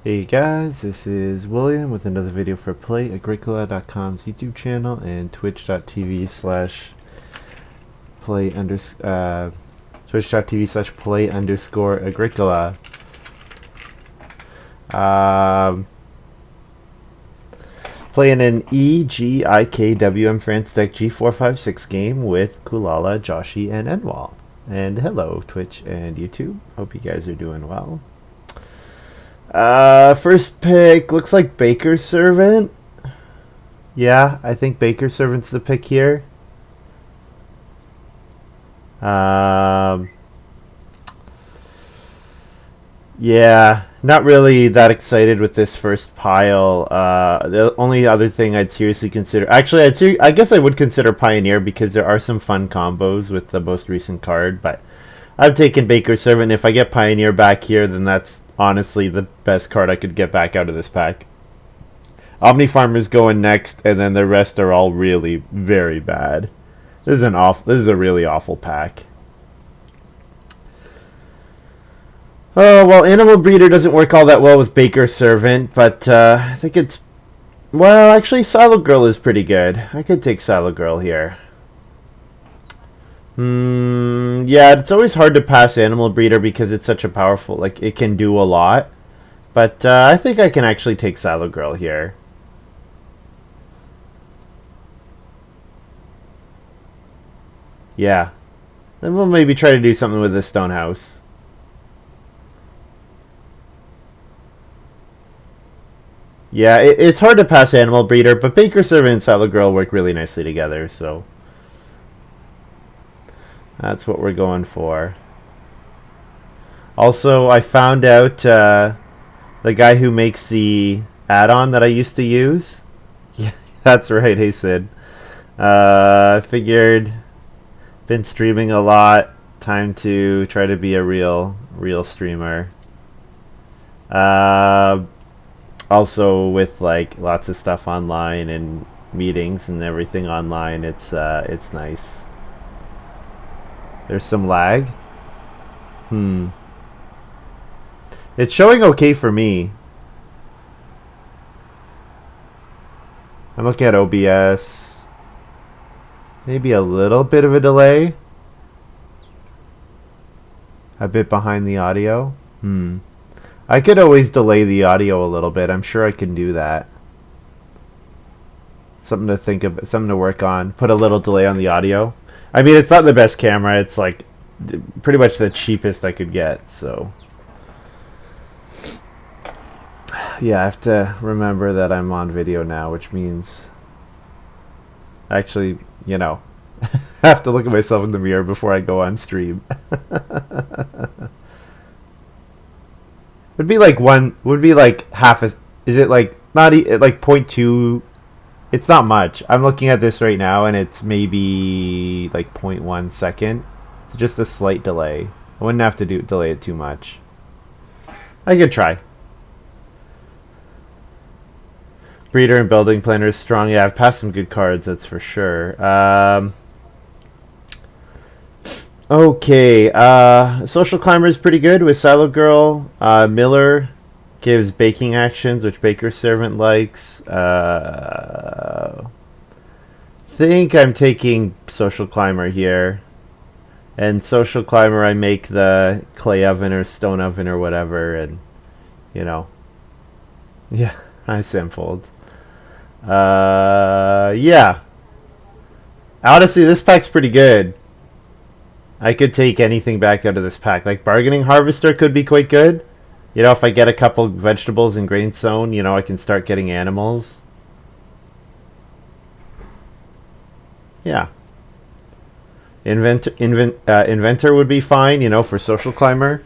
Hey guys, this is William with another video for Play-agricola.com's YouTube channel and twitch.tv slash play underscore agricola. Um, Playing an EGIKWM France deck G456 game with Coolala, Joshy, and nwoll. And hello Twitch and YouTube. Hope you guys are doing well. First pick looks like Baker Servant. Yeah, I think Baker Servant's the pick here. Yeah, not really that excited with this first pile. The only other thing I'd seriously consider, actually, I guess I would consider Pioneer because there are some fun combos with the most recent card. But I've taken Baker Servant. If I get Pioneer back here, then that's honestly the best card I could get back out of this pack. Omni Farmer's going next, and then the rest are all really very bad. This is a really awful pack. Oh, well, Animal Breeder doesn't work all that well with Baker Servant, but I think it's... Well, actually, Silo Girl is pretty good. I could take Silo Girl here. Yeah, it's always hard to pass Animal Breeder because it's such a powerful... Like, it can do a lot. But I think I can actually take Silo Girl here. Yeah. Then we'll maybe try to do something with this Stone House. Yeah, it's hard to pass Animal Breeder, but Baker Servant and Silo Girl work really nicely together, so that's what we're going for. Also, I found out the guy who makes the add-on that I used to use. Yeah, that's right. Hey, Sid. I figured, been streaming a lot. Time to try to be a real streamer. Also, with like lots of stuff online and meetings and everything online, it's nice. There's some lag. It's showing okay for me. I'm looking at OBS. Maybe a little bit of a delay. A bit behind the audio. I could always delay the audio a little bit. I'm sure I can do that. Something to think of, something to work on. Put a little delay on the audio. I mean, it's not the best camera. It's like pretty much the cheapest I could get. So yeah, I have to remember that I'm on video now, which means actually, you know, I have to look at myself in the mirror before I go on stream. Would be like half a, is it like not like 0.2? It's not much. I'm looking at this right now and it's maybe like 0.1 second. Just a slight delay. I wouldn't have to delay it too much. I could try. Breeder and Building Planner is strong. Yeah, I've passed some good cards, that's for sure. Okay, Social Climber is pretty good with Silo Girl. Miller gives baking actions, which Baker Servant likes. Think I'm taking Social Climber here. And Social Climber, I make the clay oven or stone oven or whatever, and, you know. Yeah, I sampled. Yeah. Honestly, this pack's pretty good. I could take anything back out of this pack. Like Bargaining Harvester could be quite good. You know, if I get a couple vegetables in Grain Zone, you know, I can start getting animals. Yeah. Inventor would be fine, you know, for Social Climber.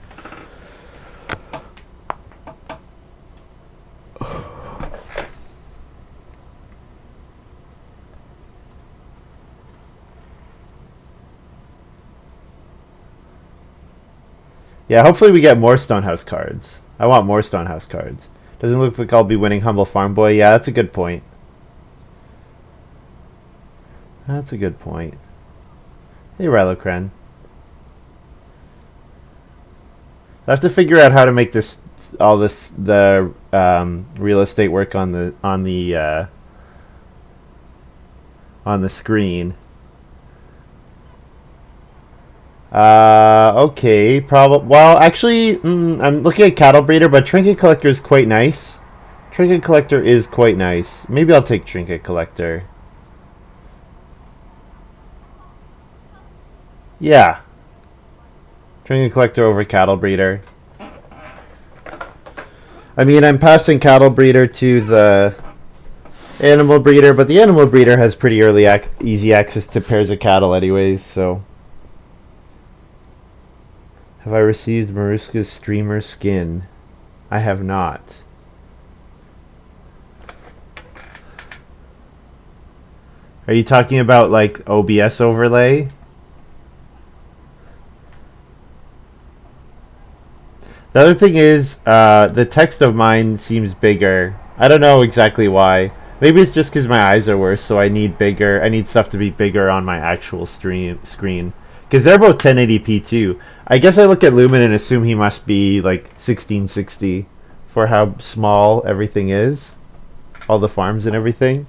Yeah, hopefully we get more Stonehouse cards. I want more Stonehouse cards. Doesn't look like I'll be winning Humble Farm Boy. Yeah, that's a good point. That's a good point. Hey, Rylocren. I have to figure out how to make this all this the real estate work on the screen. Okay, probably. Well, actually, I'm looking at cattle breeder, but trinket collector is quite nice. Trinket collector is quite nice. Maybe I'll take trinket collector. Yeah, trinket collector over cattle breeder. I mean, I'm passing cattle breeder to the animal breeder, but the animal breeder has pretty easy access to pairs of cattle anyways, so. Have I received Maruska's streamer skin? I have not. Are you talking about like OBS overlay? The other thing is, the text of mine seems bigger. I don't know exactly why. Maybe it's just because my eyes are worse, so I need bigger. I need stuff to be bigger on my actual screen. Because they're both 1080p too. I guess I look at Lumen and assume he must be like 1660 for how small everything is. All the farms and everything.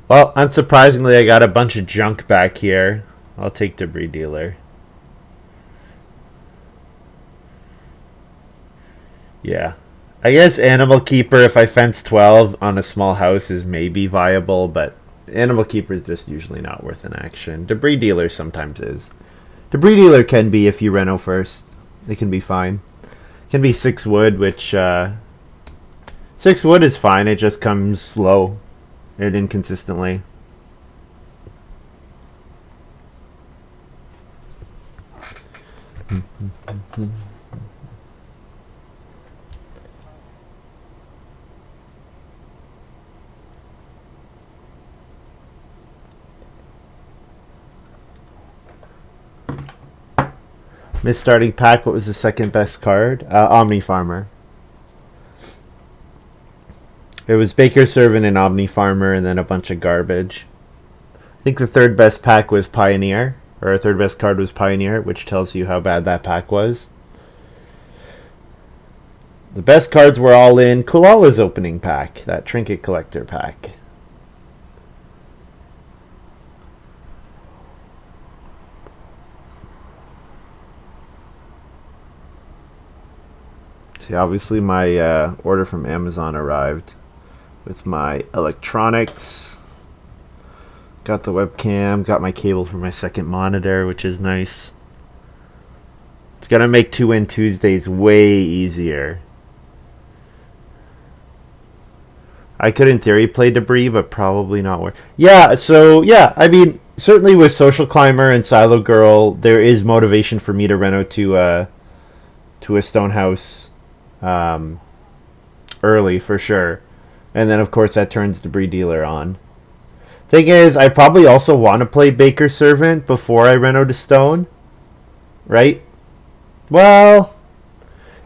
Well, unsurprisingly, I got a bunch of junk back here. I'll take debris dealer. Yeah. I guess animal keeper, if I fence 12 on a small house, is maybe viable, but animal keeper is just usually not worth an action. Debris dealer sometimes is. Debris dealer can be if you reno first. It can be fine. It can be 6 wood, which 6 wood is fine. It just comes slow and inconsistently. Miss starting pack, what was the second best card? Omni Farmer. It was Baker Servant and Omni Farmer and then a bunch of garbage. I think the third best pack was Pioneer, or third best card was Pioneer, which tells you how bad that pack was. The best cards were all in Coolala's opening pack, that Trinket Collector pack. See, obviously my order from Amazon arrived with my electronics. Got the webcam, got my cable for my second monitor, which is nice. It's gonna make 2-win Tuesdays way easier. I could in theory play debris, but probably not work. Yeah, so yeah, I mean, certainly with Social Climber and Silo Girl, there is motivation for me to reno to a stone house early for sure. And then of course that turns debris dealer on. Thing is, I probably also want to play Baker Servant before I reno to stone. Right? Well,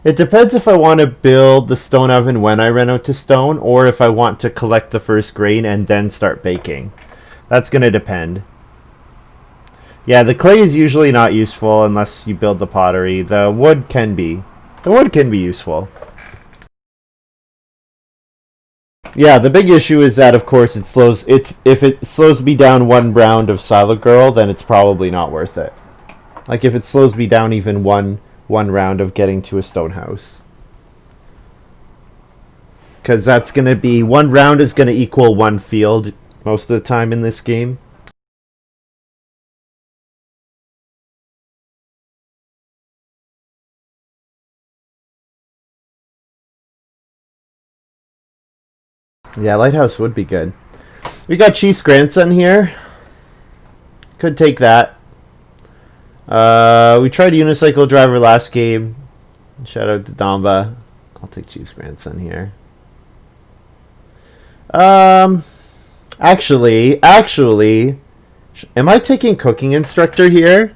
it depends if I want to build the stone oven when I reno to stone, or if I want to collect the first grain and then start baking. That's going to depend. Yeah, the clay is usually not useful unless you build the pottery. The wood can be. The wood can be useful. Yeah, the big issue is that, of course, if it slows me down one round of Silo Girl, then it's probably not worth it. Like if it slows me down even one round of getting to a stone house. Because that's going to be... one round is going to equal one field most of the time in this game. Yeah, Lighthouse would be good. We got Chief's grandson here. Could take that. We tried unicycle driver last game. Shout out to Damba. I'll take Chief's grandson here. Actually, am I taking cooking instructor here?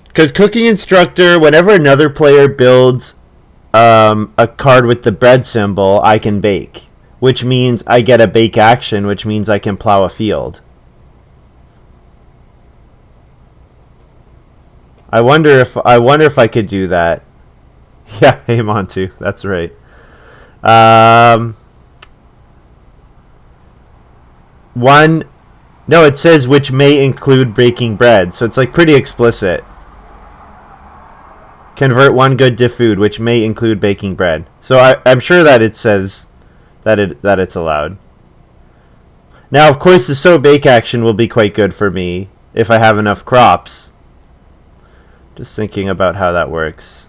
Because cooking instructor, whenever another player builds a card with the bread symbol, I can bake, which means I get a bake action, which means I can plow a field. I wonder if I could do that. Yeah, hey Montu, that's right. One, no, it says which may include baking bread, so it's like pretty explicit. Convert one good to food, which may include baking bread. So I'm sure that it says that it's allowed. Now, of course, the sow bake action will be quite good for me if I have enough crops. Just thinking about how that works.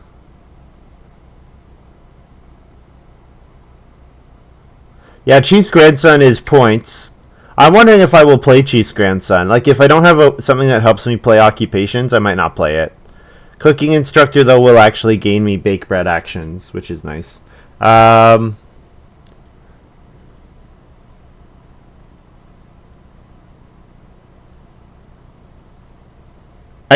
Yeah, Chief's grandson is points. I'm wondering if I will play Chief's grandson. Like, if I don't have something that helps me play occupations, I might not play it. Cooking instructor, though, will actually gain me bake bread actions, which is nice. I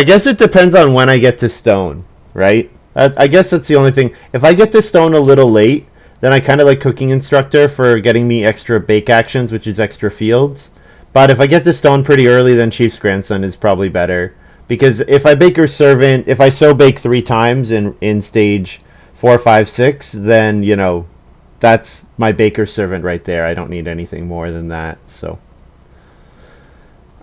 guess it depends on when I get to stone, right? I guess that's the only thing. If I get to stone a little late, then I kind of like cooking instructor for getting me extra bake actions, which is extra fields. But if I get to stone pretty early, then Chief's grandson is probably better. Because if I baker servant, if I sow bake 3 times in stage 4, 5, 6, then, you know, that's my baker servant right there. I don't need anything more than that. So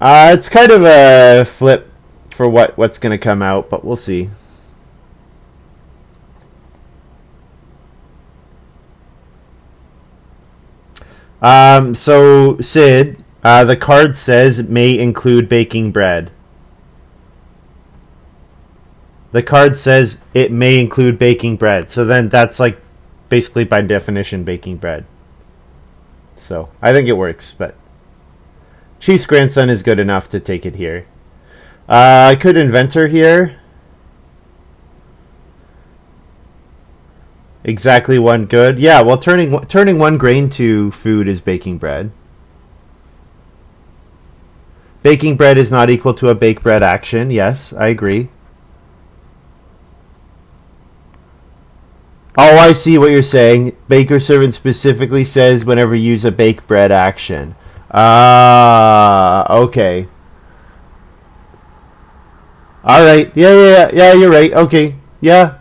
it's kind of a flip for what's going to come out, but we'll see. So Sid, the card says it may include baking bread. The card says it may include baking bread. So then that's like basically by definition baking bread. So I think it works, but Chief's grandson is good enough to take it here. I could inventor here. Exactly one good. Yeah, well turning one grain to food is baking bread. Baking bread is not equal to a bake bread action. Yes, I agree. Oh, I see what you're saying. Baker servant specifically says whenever you use a bake bread action. Ah, okay. All right. Yeah, you're right. Okay. Yeah.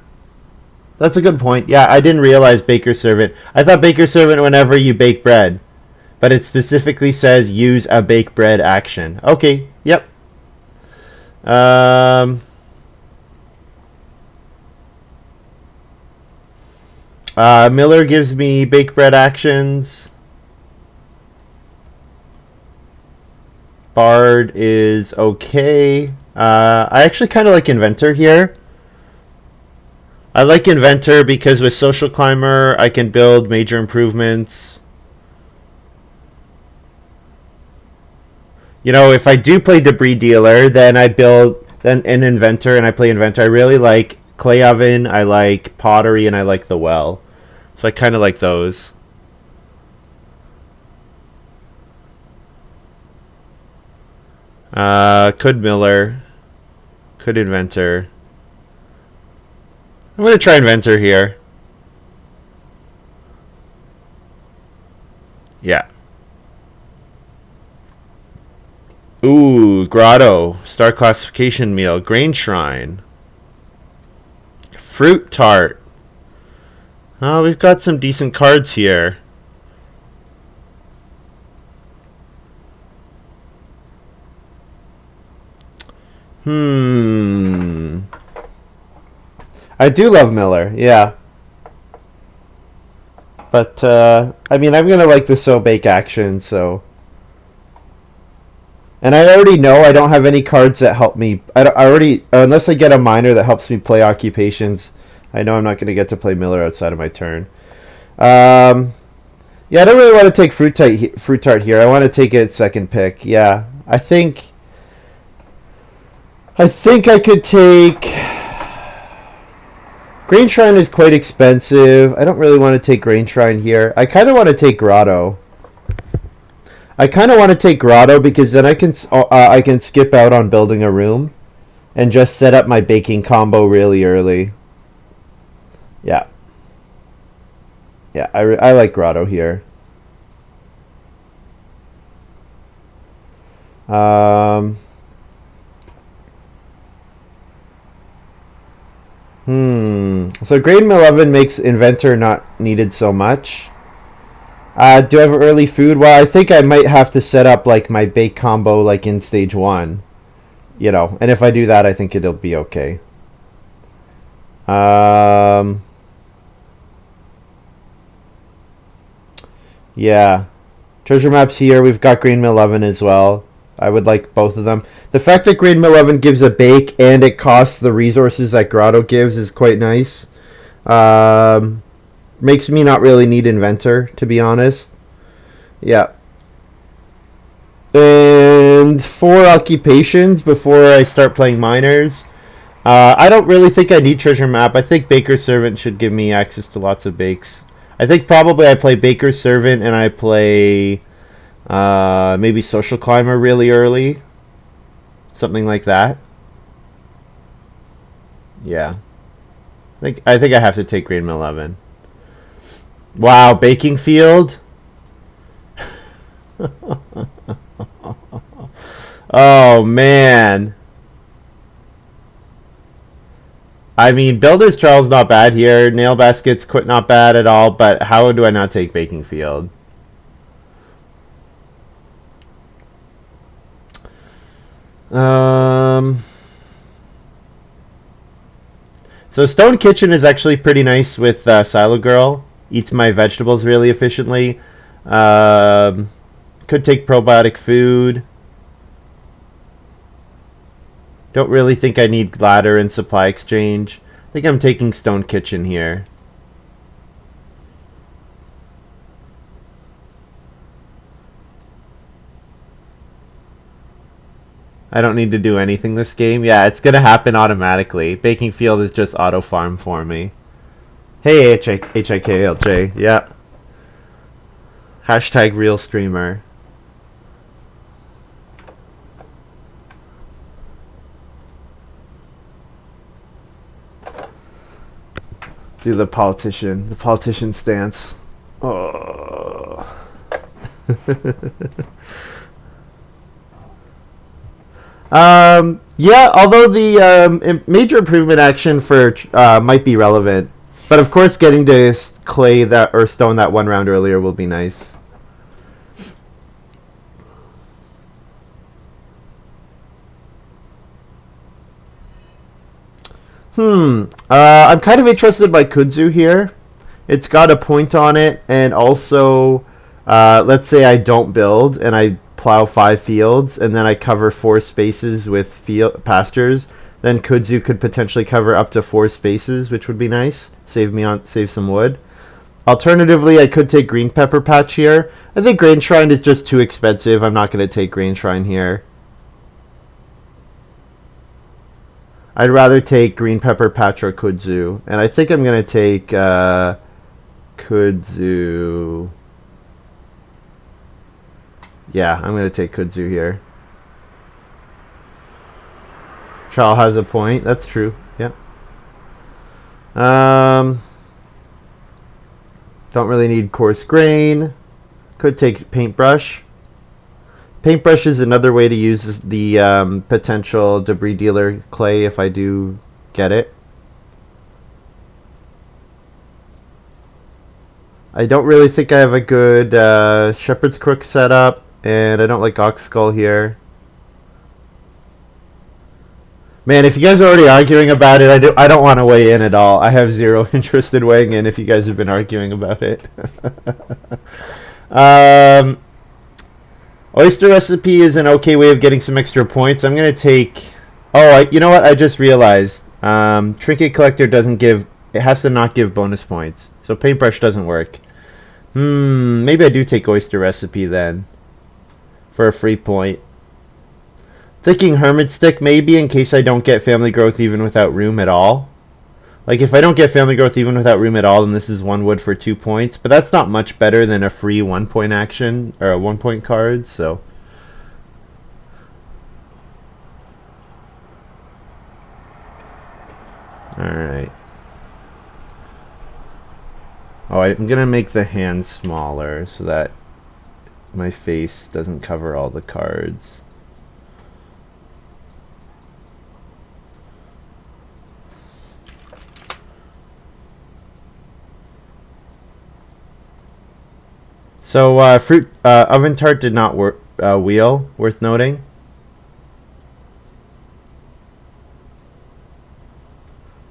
That's a good point. Yeah, I didn't realize baker servant. I thought baker servant whenever you bake bread, but it specifically says use a bake bread action. Okay. Yep. Miller gives me bake bread actions. Bard is okay. I actually kind of like Inventor here. I like Inventor because with Social Climber, I can build major improvements. You know, if I do play Debris Dealer, then I build an Inventor and I play Inventor. I really like Clay Oven, I like Pottery, and I like the Well. So I kind of like those. Could Miller. Could Inventor. I'm going to try Inventor here. Yeah. Ooh, Grotto. Star Classification Meal. Grain Shrine. Fruit Tart. Oh, we've got some decent cards here. I do love Miller, yeah. But, I mean, I'm going to like the So Bake action, so... And I already know I don't have any cards that help me. I already, unless I get a minor that helps me play occupations, I know I'm not going to get to play Miller outside of my turn. Yeah, I don't really want to take Fruit Tart here. I want to take it second pick. Yeah, I think I think I could take... Grain Shrine is quite expensive. I don't really want to take Grain Shrine here. I kind of want to take Grotto. Because then I can skip out on building a room and just set up my baking combo really early. Yeah. Yeah, I like Grotto here. So Grade Mill Oven makes Inventor not needed so much. Do I have early food? Well, I think I might have to set up like my bake combo like in stage 1. You know, and if I do that, I think it'll be okay. Yeah. Treasure maps here. We've got Green Mill Oven as well. I would like both of them. The fact that Green Mill Oven gives a bake and it costs the resources that Grotto gives is quite nice. Makes me not really need Inventor, to be honest. Yeah. And 4 occupations before I start playing miners. I don't really think I need treasure map. I think Baker's Servant should give me access to lots of bakes. I think probably I play Baker's Servant and I play maybe Social Climber really early. Something like that. Yeah. I think I have to take Green Mill Oven. Wow, Baking Field? Oh, man. I mean, Builder's Trial's not bad here. Nail Basket's quite not bad at all, but how do I not take Baking Field? So Stone Kitchen is actually pretty nice with Silo Girl. Eats my vegetables really efficiently. Could take probiotic food. Don't really think I need ladder and supply exchange. I think I'm taking Stone Kitchen here. I don't need to do anything this game. Yeah, it's going to happen automatically. Baking Field is just auto farm for me. Hey, HIKLJ. Yeah. Hashtag real streamer. Do the politician stance. Oh. Yeah, although the major improvement action for might be relevant, but of course getting to clay that or stone that 1 round earlier will be nice. I'm kind of interested by Kudzu here. It's got a point on it, and also, let's say I don't build and I plow 5 fields, and then I cover 4 spaces with pastures. Then Kudzu could potentially cover up to 4 spaces, which would be nice. Save some wood. Alternatively, I could take Green Pepper Patch here. I think Grain Shrine is just too expensive. I'm not going to take Grain Shrine here. I'd rather take Green Pepper Patch or Kudzu. And I think I'm going to take Kudzu. Yeah, I'm going to take Kudzu here. Trial has a point. That's true. Yeah. Don't really need coarse grain. Could take Paintbrush. Paintbrush is another way to use the potential debris dealer clay if I do get it. I don't really think I have a good Shepherd's Crook setup, and I don't like Ox Skull here. Man, if you guys are already arguing about it, I don't want to weigh in at all. I have zero interest in weighing in if you guys have been arguing about it. Oyster Recipe is an okay way of getting some extra points. I'm going to take... Oh, you know what? I just realized. Trinket Collector doesn't give... It has to not give bonus points. So Paintbrush doesn't work. Maybe I do take Oyster Recipe then. For a free point. Thinking Hermit Stick maybe in case I don't get Family Growth even without room at all. Like, if I don't get Family Growth even without room at all, then this is 1 wood for 2 points. But that's not much better than a free 1 point action, or a 1 point card, so. Alright. Oh, I'm gonna make the hand smaller so that my face doesn't cover all the cards. So, fruit oven tart did not wheel, worth noting.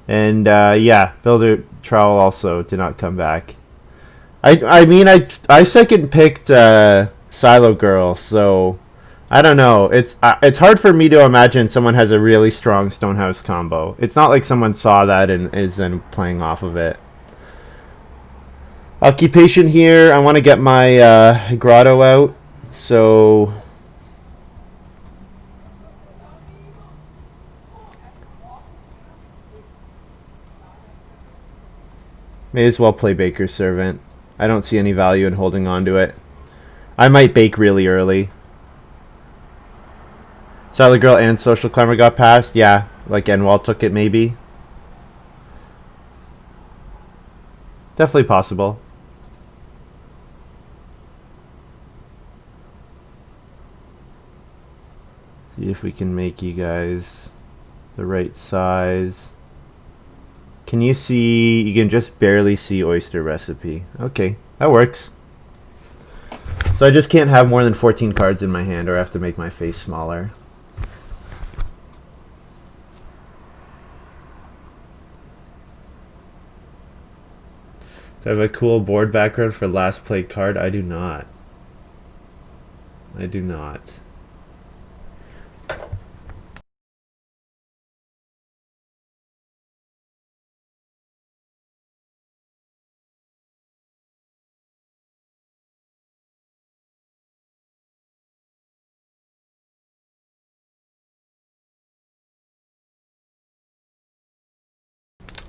And yeah, Builder Trowel also did not come back. I mean I second picked Silo Girl, so I don't know. It's hard for me to imagine someone has a really strong Stonehouse combo. It's not like someone saw that and is then playing off of it. Occupation here. I want to get my grotto out, so may as well play Baker's Servant. I don't see any value in holding on to it. I might bake really early. Silent Girl and Social Climber got passed. Yeah, like nwoll took it maybe. Definitely possible. See if we can make you guys the right size. Can you see? You can just barely see oyster recipe. Okay, that works. So I just can't have more than 14 cards in my hand, or I have to make my face smaller. Do I have a cool board background for last played card? I do not. I do not.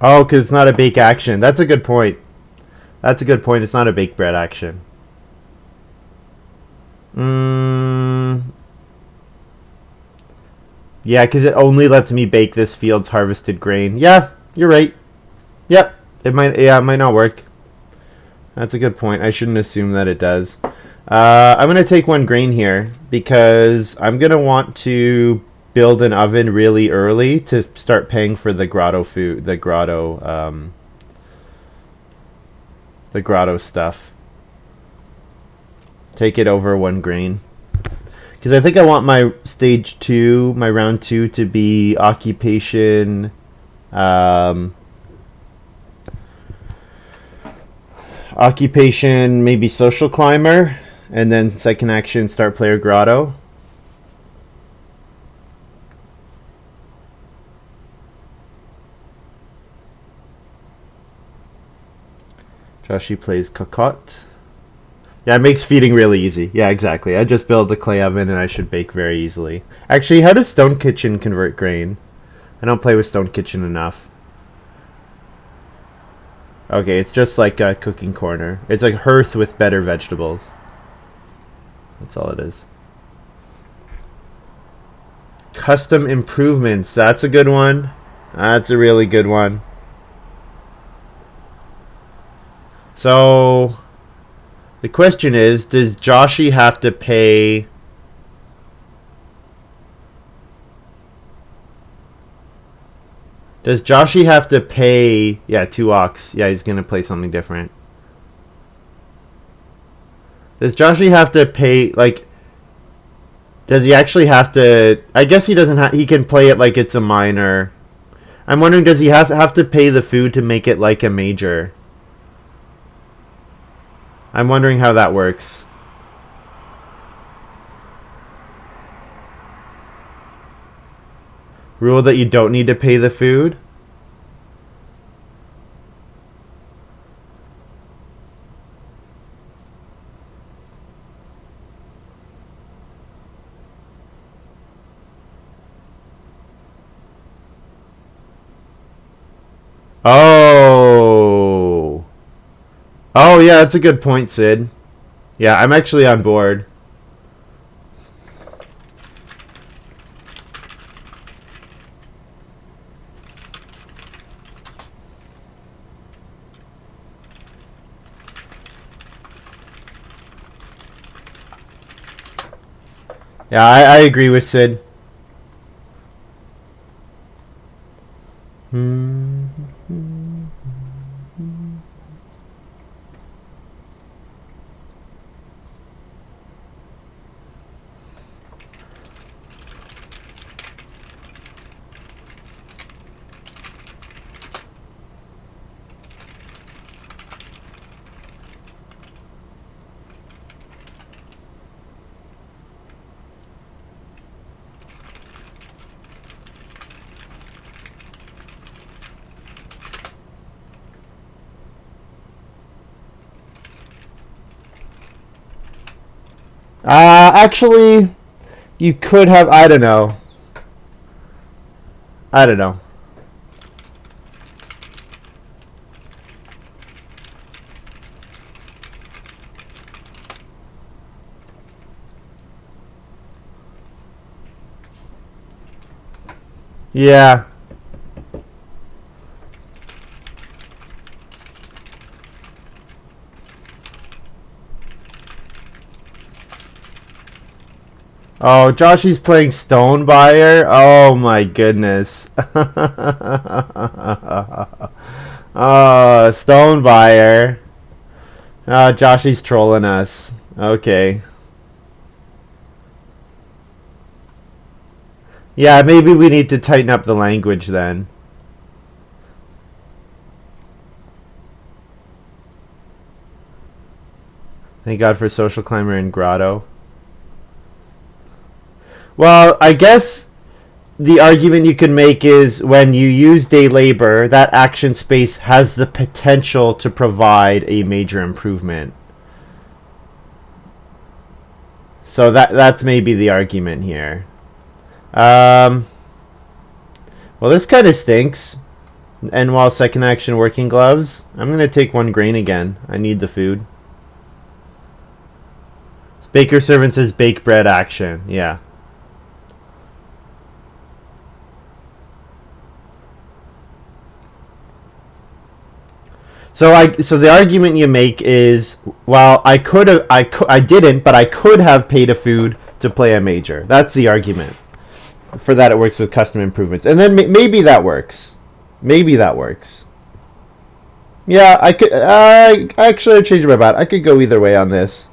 Oh, because it's not a bake action. That's a good point. That's a good point. It's not a bake bread action. Yeah, because it only lets me bake this field's harvested grain. Yeah, you're right. Yep. It might. Yeah, it might not work. That's a good point. I shouldn't assume that it does. I'm gonna take 1 grain here because I'm gonna want to build an oven really early to start paying for the grotto food, the grotto stuff. Take it over 1 grain. Because I think I want my stage 2, my round 2 to be occupation, occupation, maybe social climber, and then second action start player grotto. Joshy plays cocotte. Yeah, it makes feeding really easy. Yeah, exactly. I just build a clay oven and I should bake very easily. Actually, how does Stone Kitchen convert grain? I don't play with Stone Kitchen enough. Okay, it's just like a cooking corner. It's like hearth with better vegetables. That's all it is. Custom improvements. That's a good one. That's a really good one. So the question is, does Joshy have to pay? Does Joshy have to pay? Yeah, 2 ox. Yeah, he's gonna play something different. Does Joshy have to pay? Like, does he actually have to? I guess he doesn't. He can play it like it's a minor. I'm wondering, does he have to pay the food to make it like a major? I'm wondering how that works. Rule that you don't need to pay the food? Oh. Oh, yeah, that's a good point, Sid. Yeah, I'm actually on board. Yeah, I agree with Sid. Hmm. Actually, you could have. I don't know. I don't know. Yeah. Oh, Joshy's playing Stonebuyer. Oh my goodness. Oh, Stonebuyer. Oh, Joshy's trolling us. Okay. Yeah, maybe we need to tighten up the language then. Thank God for Social Climber and Grotto. Well, I guess the argument you can make is when you use day labor, that action space has the potential to provide a major improvement. So that's maybe the argument here. Um, well, this kind of stinks. Nwoll second action working gloves. I'm gonna take one grain again. I need the food. Baker servant says bake bread action. Yeah. So the argument you make is, well, I didn't, but I could have paid a food to play a major. That's the argument. For that, it works with custom improvements, and then maybe that works. Maybe that works. Yeah, I could. Actually, I changed my mind. I could go either way on this.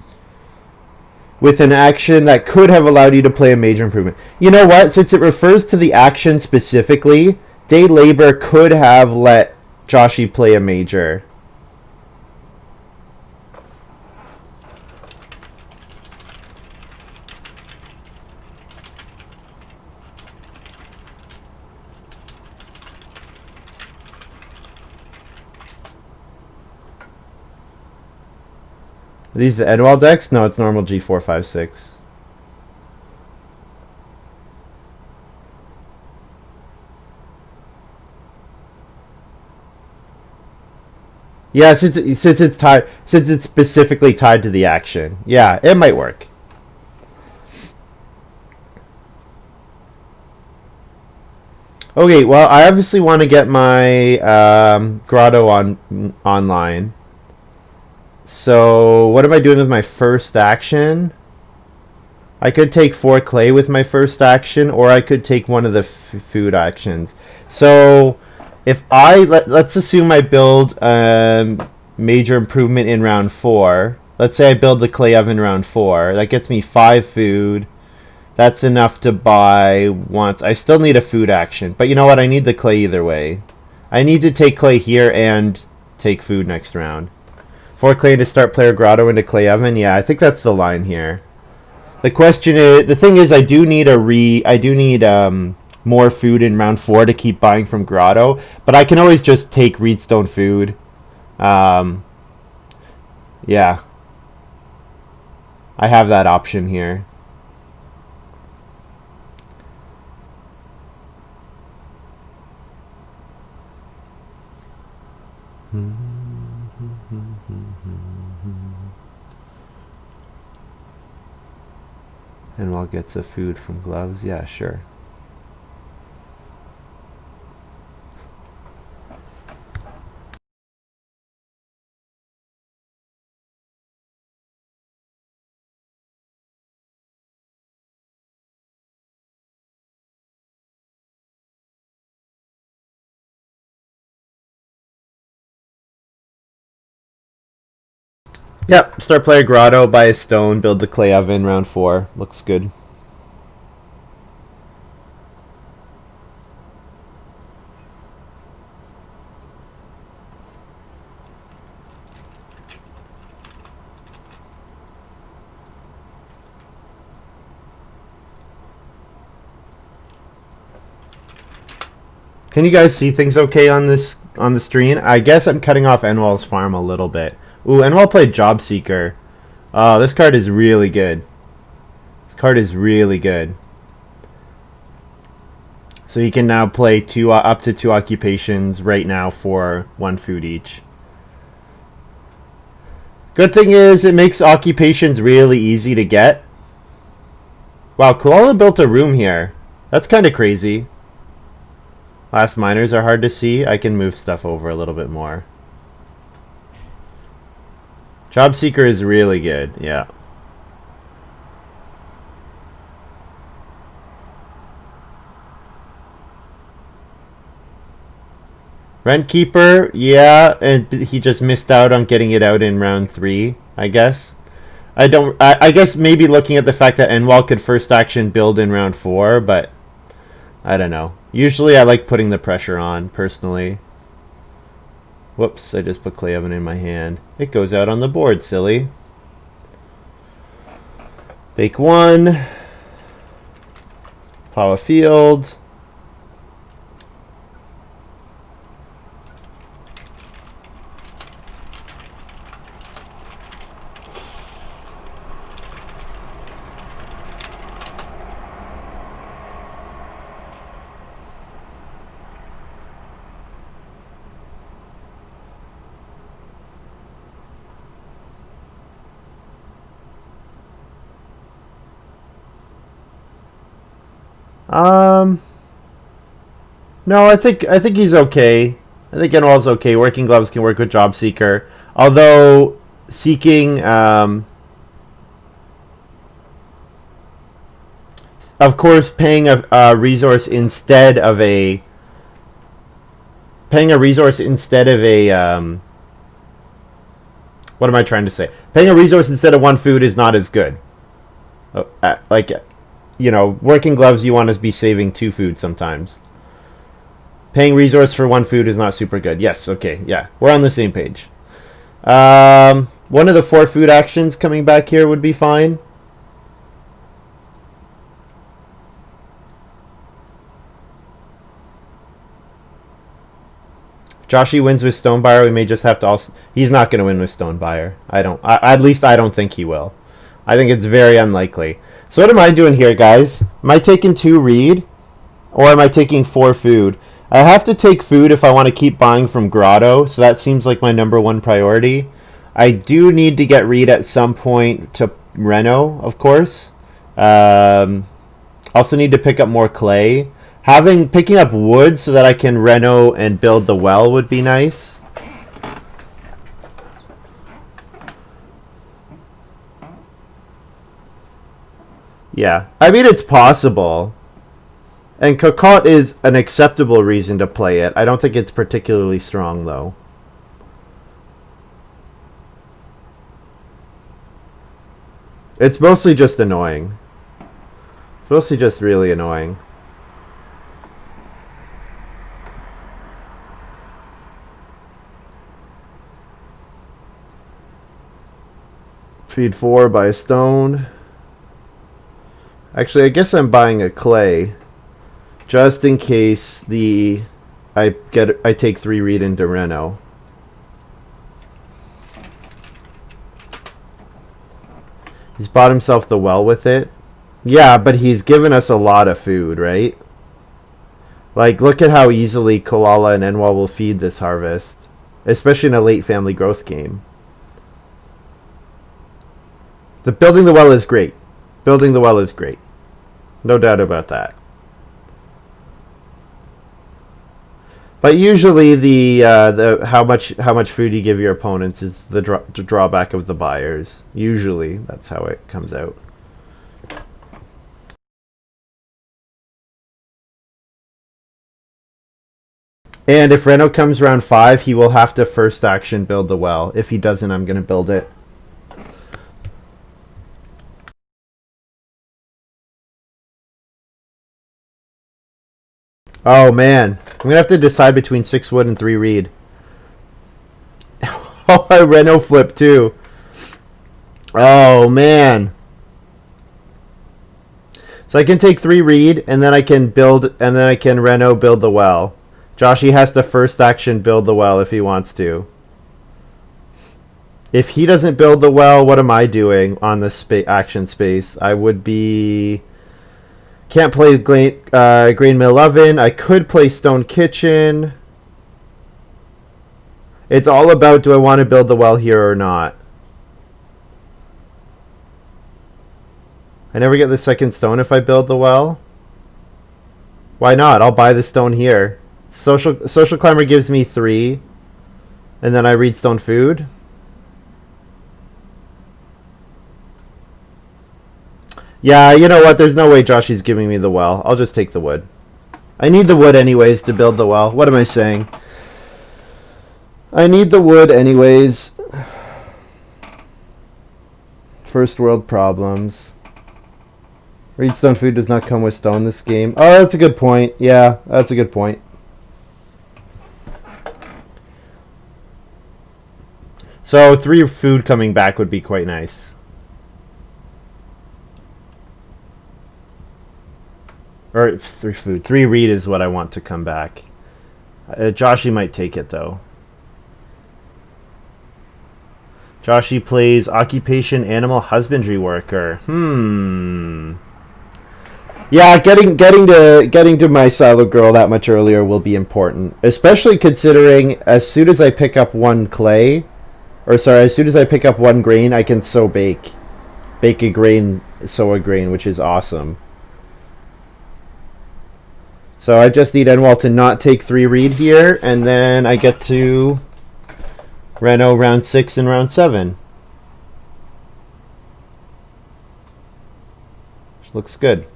With an action that could have allowed you to play a major improvement. You know what? Since it refers to the action specifically, day labor could have let Joshy play a major. Are these the nwoll decks? No, it's normal G456. Yeah, since it's specifically tied to the action. Yeah, it might work. Okay, well, I obviously want to get my grotto online. So, what am I doing with my first action? I could take 4 clay with my first action, or I could take one of the food actions. So, if let's assume I build major improvement in round 4. Let's say I build the clay oven round 4. That gets me 5 food. That's enough to buy once. I still need a food action, but you know what? I need the clay either way. I need to take clay here and take food next round. 4 clay to start player grotto into clay oven. Yeah, I think that's the line here. The question is, the thing is, I do need more food in round 4 to keep buying from grotto, but I can always just take reedstone food. Yeah, I have that option here. And nwoll gets a food from gloves. Yeah, sure. Yep, start player grotto, buy a stone, build the clay oven, round 4. Looks good. Can you guys see things okay on the screen? I guess I'm cutting off nwoll's farm a little bit. Ooh, nwoll played Job Seeker. Oh, this card is really good. This card is really good. So he can now play up to 2 occupations right now for 1 food each. Good thing is it makes occupations really easy to get. Wow, coolala built a room here. That's kind of crazy. Last miners are hard to see. I can move stuff over a little bit more. Job Seeker is really good, yeah. Rent Keeper, yeah, and he just missed out on getting it out in round 3, I guess. I guess maybe looking at the fact that nwoll could first action build in round 4, but I don't know. Usually I like putting the pressure on, personally. Whoops, I just put clay oven in my hand. It goes out on the board, silly. Bake 1. Plow a field. No, I think he's okay. I think nwoll's okay. Working gloves can work with Job Seeker, although seeking, of course, paying a resource instead of a what am I trying to say? Paying a resource instead of 1 food is not as good. Like, you know, working gloves, you want to be saving 2 food sometimes. Paying resource for 1 food is not super good. Yes, okay, yeah. We're on the same page. One of the 4 food actions coming back here would be fine. Joshy wins with Stonebuyer. We may just have to also... He's not going to win with Stonebuyer. At least I don't think he will. I think it's very unlikely. So what am I doing here, guys? Am I taking 2 reed? Or am I taking 4 food? I have to take food if I want to keep buying from Grotto, so that seems like my number 1 priority. I do need to get reed at some point to Reno, of course. Also need to pick up more clay. Picking up wood so that I can reno and build the well would be nice. Yeah, I mean it's possible. And cocotte is an acceptable reason to play it. I don't think it's particularly strong though. It's mostly just annoying. Mostly just really annoying. Feed 4, buy a stone. Actually, I guess I'm buying a clay, just in case I take 3 reed into Reno. He's bought himself the well with it. Yeah, but he's given us a lot of food, right? Like, look at how easily coolala and nwoll will feed this harvest. especially in a late family growth game. The building the well is great. Building the well is great. No doubt about that. But usually the how much food you give your opponents is the drawback of the buyers. Usually that's how it comes out. And if Reno comes round 5, he will have to first action build the well. If he doesn't, I'm going to build it. Oh man, I'm going to have to decide between 6 wood and 3 reed. Oh, I Reno flip too. Oh man. So I can take 3 reed, and then I can Reno build the well. Joshy has to first action build the well if he wants to. If he doesn't build the well, what am I doing on the action space? I would be... Can't play grain mill oven. I could play stone kitchen. It's all about, do I want to build the well here or not? I never get the second stone if I build the well. Why not? I'll buy the stone here. Social climber gives me 3, and then I read stone food. Yeah, you know what? There's no way Joshy's giving me the well. I'll just take the wood. I need the wood anyways to build the well. What am I saying? I need the wood anyways. First world problems. Reed stone food does not come with stone this game. Oh, that's a good point. Yeah, that's a good point. So 3 food coming back would be quite nice. Or 3 food. 3 reed is what I want to come back. Joshy might take it though. Joshy plays occupation animal husbandry worker. Yeah, getting to my silo girl that much earlier will be important, especially considering as soon as I pick up 1 clay, as soon as I pick up 1 grain, I can sow a grain, which is awesome. So I just need nwoll to not take 3 reed here, and then I get to Reno round 6 and round 7. Which looks good.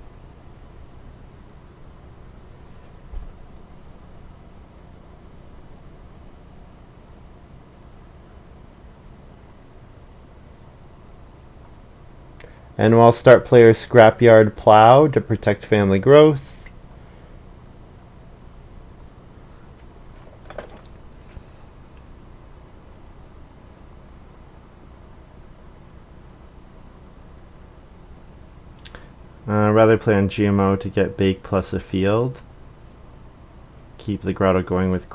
nwoll start player scrapyard plow to protect family growth. Rather play on GMO to get bake plus a field. Keep the grotto going with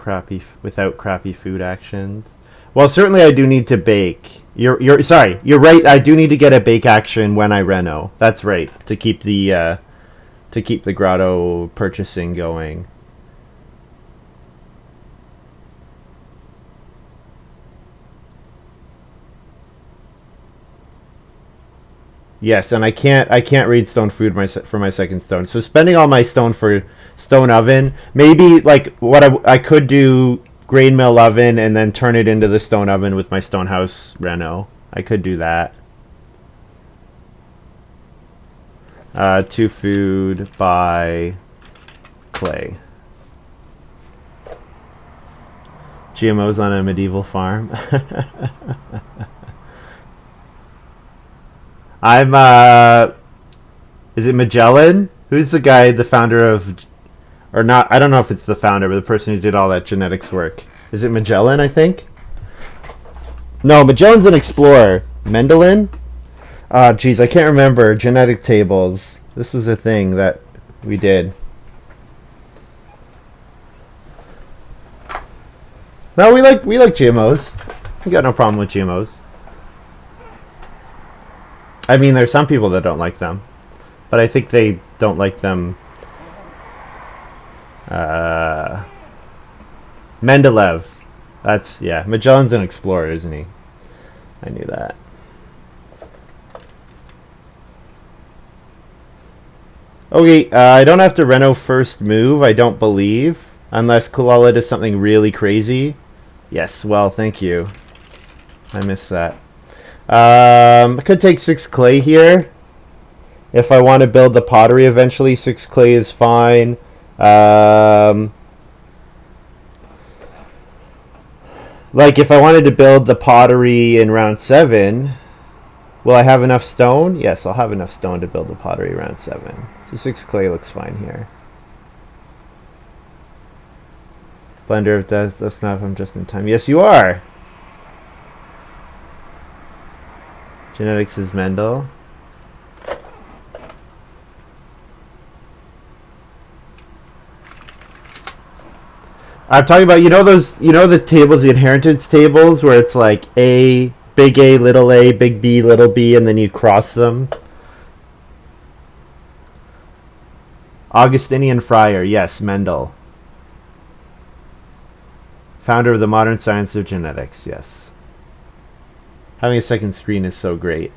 without crappy food actions. Well, certainly I do need to bake. You're right. I do need to get a bake action when I reno. That's right, to keep the grotto purchasing going. Yes, and I can't read stone food for my second stone. So spending all my stone for stone oven, maybe like what I could do, grain mill oven and then turn it into the stone oven with my stone house reno. I could do that. 2 food by clay. GMOs on a medieval farm. I'm is it Magellan? Who's the guy, the founder of, or not, I don't know if it's the founder, but the person who did all that genetics work. Is it Magellan, I think? No, Magellan's an explorer. Mendelin? Geez, I can't remember. Genetic tables. This was a thing that we did. No, we like GMOs. We got no problem with GMOs. I mean, there's some people that don't like them, but I think they don't like them. Mendeleev. That's, yeah. Magellan's an explorer, isn't he? I knew that. Okay, I don't have to reno first move, I don't believe. Unless coolala does something really crazy. Yes, well, thank you. I missed that. I could take 6 clay here. If I want to build the pottery eventually, 6 clay is fine. Like, if I wanted to build the pottery in round 7, will I have enough stone? Yes, I'll have enough stone to build the pottery round 7. So 6 clay looks fine here. Blender of Death, let's not if I'm just in time. Yes, you are! Genetics is Mendel. I'm talking about, you know those, you know the tables, the inheritance tables, where it's like A, big A, big B, little b, and then you cross them? Augustinian Friar, yes, Mendel. Founder of the modern science of genetics, yes. Having a second screen is so great.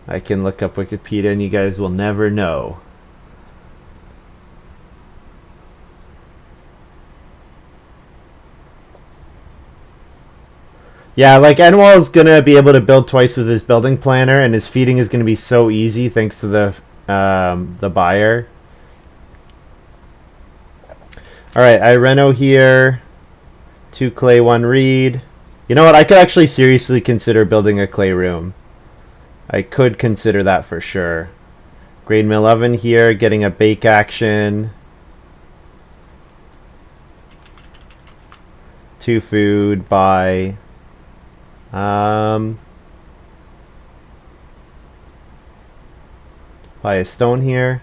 I can look up Wikipedia and you guys will never know. Yeah, like nwoll is gonna be able to build twice with his building planner, and his feeding is gonna be so easy thanks to the buyer. All right, I reno here. 2 clay, 1 reed. You know what? I could actually seriously consider building a clay room. I could consider that for sure. Grain mill oven here, getting a bake action. 2 food, buy. Buy a stone here.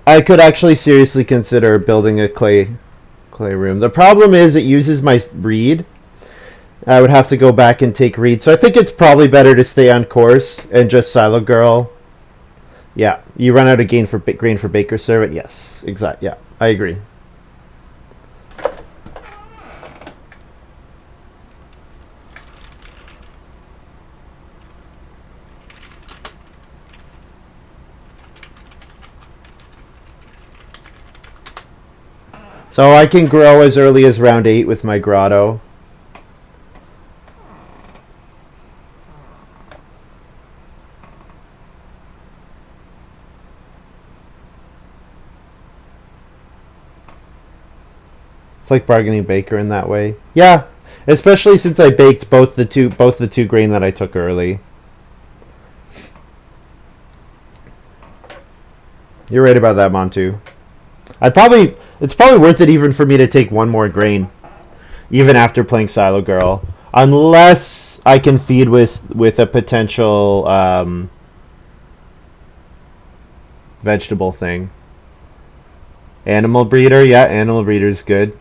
I could actually seriously consider building a clay room. The problem is it uses my reed. I would have to go back and take reed. So I think it's probably better to stay on course and just Silo Girl. Yeah, you run out of grain for Baker Servant. Yes, exactly. Yeah, I agree. So I can grow as early as round 8 with my grotto. It's like bargaining baker in that way. Yeah, especially since I baked both the two grain that I took early. You're right about that, Montu. It's probably worth it even for me to take 1 more grain, even after playing Silo Girl, unless I can feed with a potential vegetable thing. Animal breeder, yeah, animal breeder's good.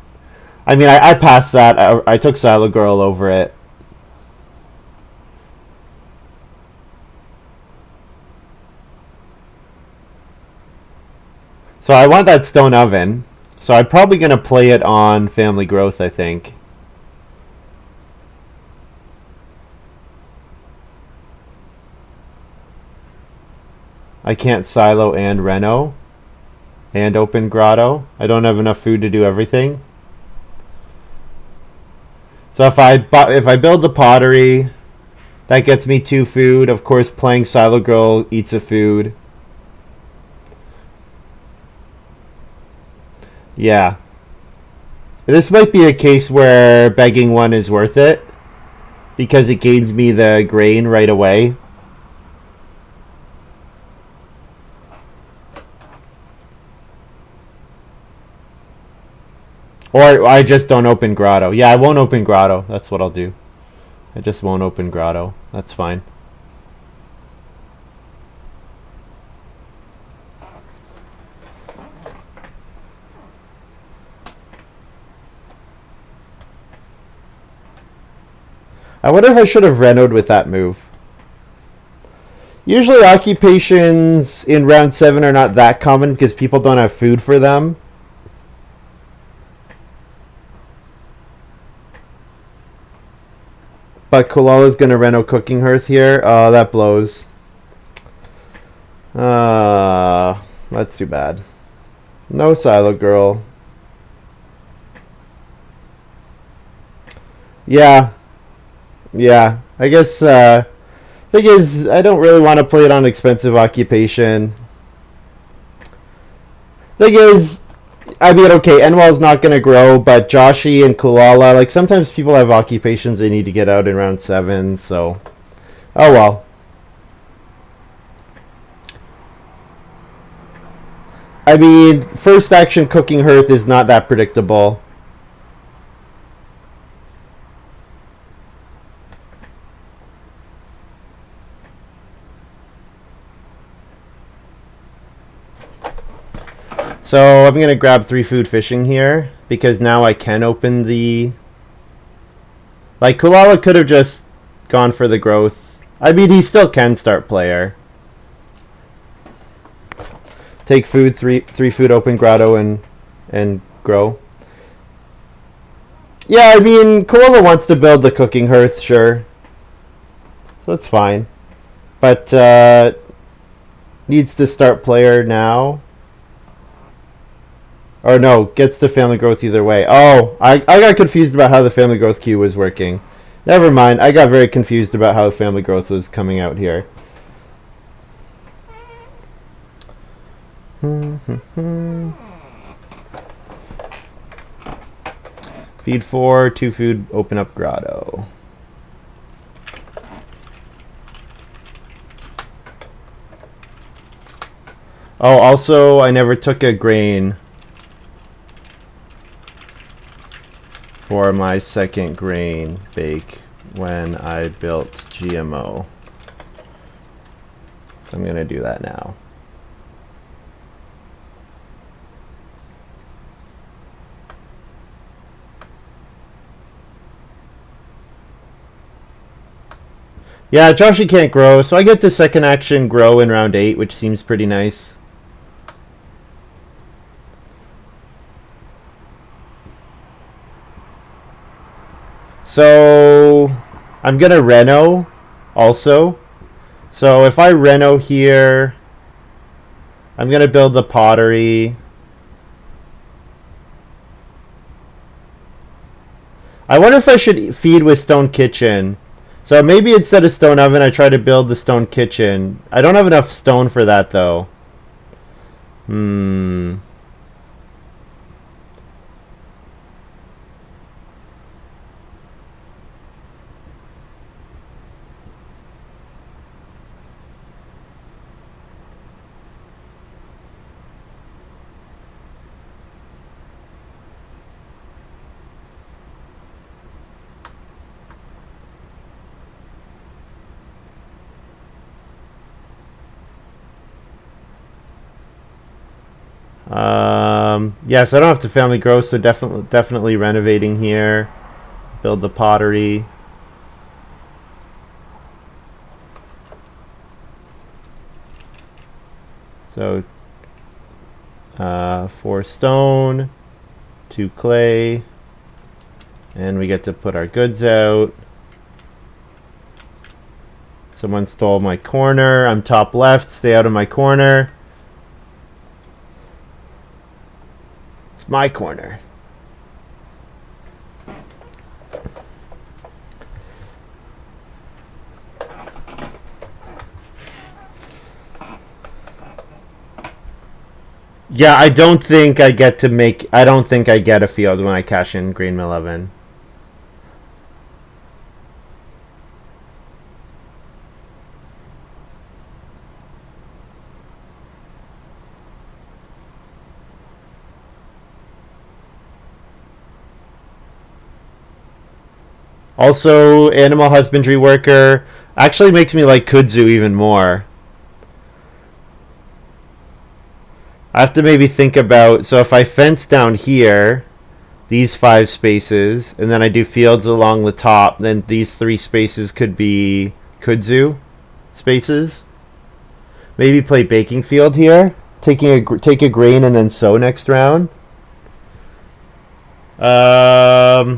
I mean, I passed that. I took Silo Girl over it. So I want that stone oven. So I'm probably going to play it on family growth, I think. I can't silo and reno and open grotto. I don't have enough food to do everything. So if I build the pottery, that gets me 2 food. Of course, playing Silo Girl eats a food. Yeah. This might be a case where begging 1 is worth it, because it gains me the grain right away. Or I just don't open grotto. Yeah, I won't open grotto. That's what I'll do. I just won't open grotto. That's fine. I wonder if I should have renoed with that move. Usually occupations in round 7 are not that common because people don't have food for them. But Coolala's gonna reno cooking hearth here. Oh, that blows. That's too bad. No silo girl. Yeah. Yeah. I guess thing is I don't really want to play it on expensive occupation. Thing is I mean, okay, nwoll's not going to grow, but Joshy and Coolala, like, sometimes people have occupations they need to get out in round 7, so... Oh, well. I mean, first action cooking hearth is not that predictable. So I'm going to grab 3 food fishing here, because now I can open the... Like, Coolala could have just gone for the growth. I mean, he still can start player. Take food, 3 food, open grotto, and grow. Yeah, I mean, Coolala wants to build the cooking hearth, sure. So it's fine. But, needs to start player now. Or no, gets the family growth either way. Oh, I got confused about how the family growth queue was working. Never mind, I got very confused about how family growth was coming out here. Feed 4, 2 food, open up grotto. Oh, also, I never took a grain for my second grain bake when I built GMO. So I'm going to do that now. Yeah, Joshy can't grow, so I get to second action grow in round 8, which seems pretty nice. So I'm gonna reno also. So if I reno here, I'm gonna build the pottery. I wonder if I should feed with stone kitchen. So maybe instead of stone oven, I try to build the stone kitchen. I don't have enough stone for that though. Yes, I don't have to family grow, so definitely renovating here. Build the pottery. So 4 stone, 2 clay, and we get to put our goods out. Someone stole my corner. I'm top left. Stay out of my corner. It's my corner. Yeah, I don't think I get to make... I don't think I get a field when I cash in Green Mill Oven. Also, Animal Husbandry Worker actually makes me like kudzu even more. I have to maybe think about... So if I fence down here, these 5 spaces, and then I do fields along the top, then these 3 spaces could be kudzu spaces. Maybe play baking field here. Take a grain and then sow next round. If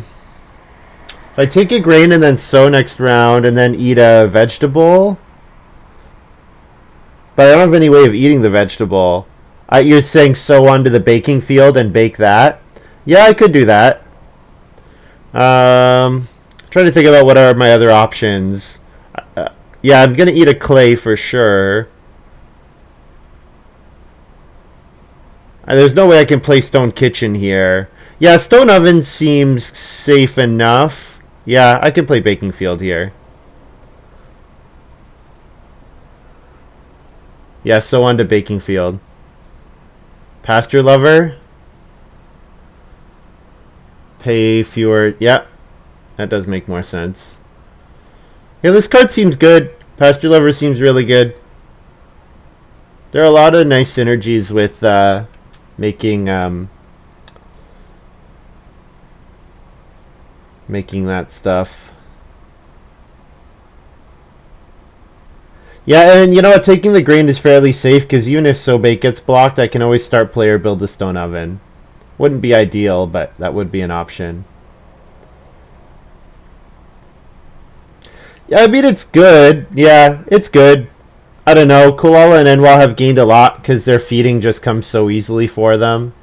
I take a grain and then sow next round and then eat a vegetable, but I don't have any way of eating the vegetable. You're saying sow onto the baking field and bake that? Yeah, I could do that. Trying to think about what are my other options. Yeah, I'm gonna eat a clay for sure. There's no way I can play stone kitchen here. Yeah, stone oven seems safe enough. Yeah, I can play baking field here. Yeah, so on to baking field. Pasture lover. Pay fewer. Yep, that does make more sense. Yeah, this card seems good. Pasture lover seems really good. There are a lot of nice synergies with making that stuff. Yeah, and you know what? Taking the grain is fairly safe because even if Sobate gets blocked, I can always start play or build a stone oven. Wouldn't be ideal, but that would be an option. Yeah, I mean, it's good. Yeah, it's good. I don't know. Coolala and nwoll have gained a lot because their feeding just comes so easily for them.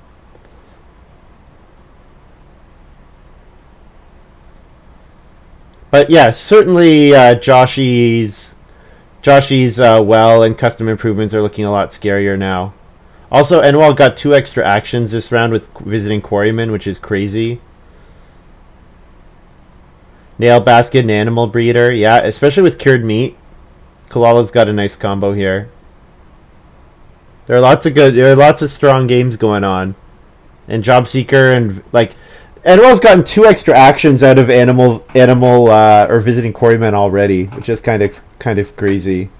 But yeah, certainly Joshy's well and custom improvements are looking a lot scarier now. Also, nwoll got 2 extra actions this round with visiting quarryman, which is crazy. Nail basket and animal breeder, yeah, especially with cured meat. Coolala's got a nice combo here. There are lots of strong games going on, and job seeker and like. nwoll's gotten 2 extra actions out of animal or visiting quarrymen already, which is kind of crazy.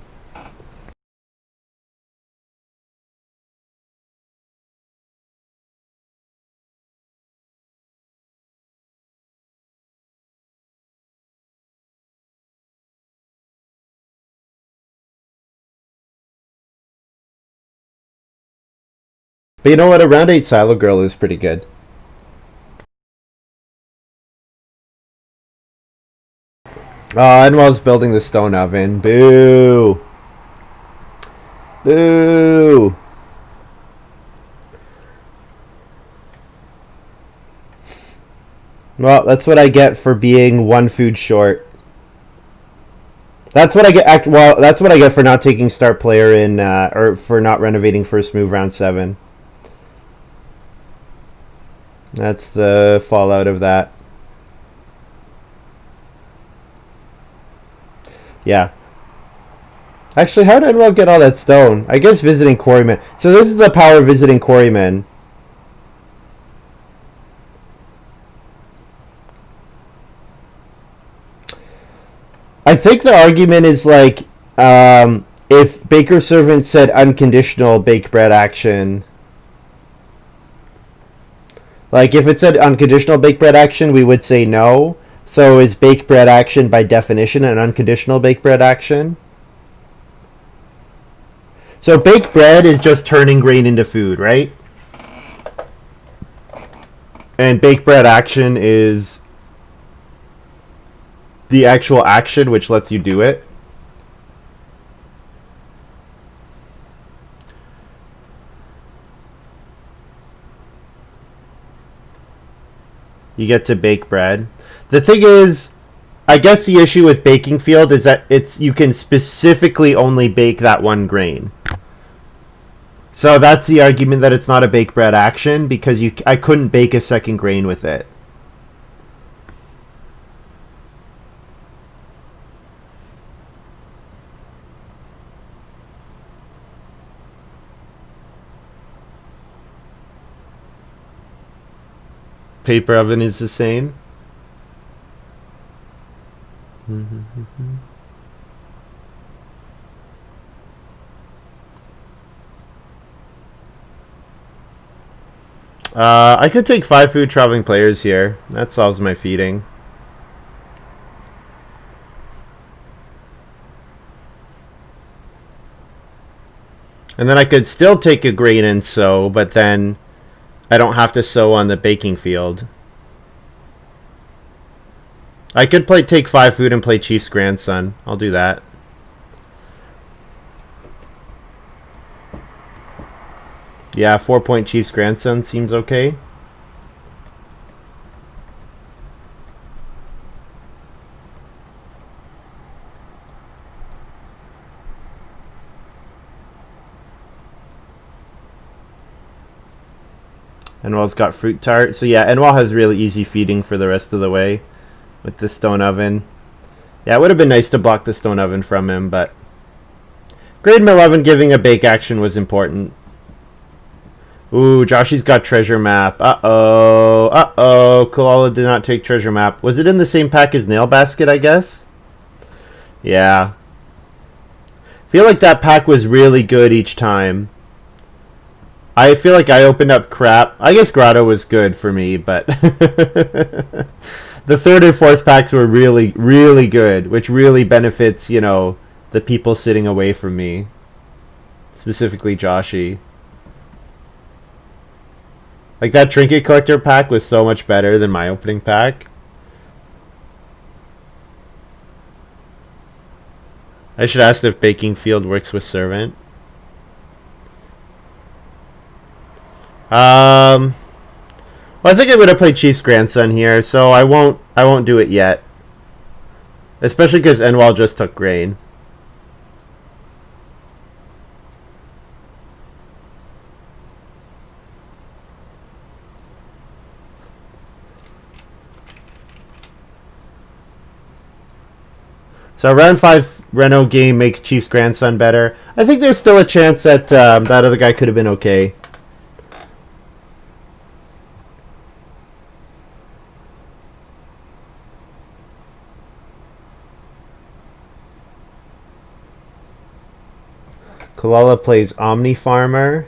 But you know what? A round 8 silo girl is pretty good. Oh, nwoll's building the stone oven. Boo! Boo! Well, that's what I get for being 1 food short. That's what I get. Well, that's what I get for not taking start player in, or for not renovating first move round 7. That's the fallout of that. Yeah. Actually, how did nwoll get all that stone? I guess visiting quarrymen. So this is the power of visiting quarrymen. I think the argument is like, if Baker Servant said unconditional bake bread action. Like, if it said unconditional bake bread action, we would say no. So is bake bread action by definition an unconditional bake bread action? So bake bread is just turning grain into food, right? And bake bread action is the actual action which lets you do it. You get to bake bread. The thing is, I guess the issue with baking field is that you can specifically only bake that one grain. So that's the argument that it's not a bake bread action, because I couldn't bake a second grain with it. Paper oven is the same. I could take 5 food traveling players here. That solves my feeding. And then I could still take a grain and sow, but then I don't have to sow on the baking field. I could take 5 food and play Chief's Grandson. I'll do that. Yeah, 4-point Chief's Grandson seems okay. Nwoll's got fruit tart. So yeah, Nwoll has really easy feeding for the rest of the way with the stone oven. Yeah, it would have been nice to block the stone oven from him, but grade 11 giving a bake action was important. Ooh, Joshy's got treasure map. Uh-oh. Uh-oh. Coolala did not take treasure map. Was it in the same pack as Nail Basket, I guess? Yeah. Feel like that pack was really good each time. I feel like I opened up crap. I guess Grotto was good for me, but the 3rd and 4th packs were really, really good, which really benefits, you know, the people sitting away from me. Specifically Joshy. Like, that Trinket Collector pack was so much better than my opening pack. I should ask if Baking Field works with Servant. Well, I think I'm gonna play Chief's Grandson here, so I won't do it yet. Especially because Nwoll just took grain. So round 5 Reno game makes Chief's Grandson better. I think there's still a chance that that other guy could have been okay. Coolala plays Omni Farmer.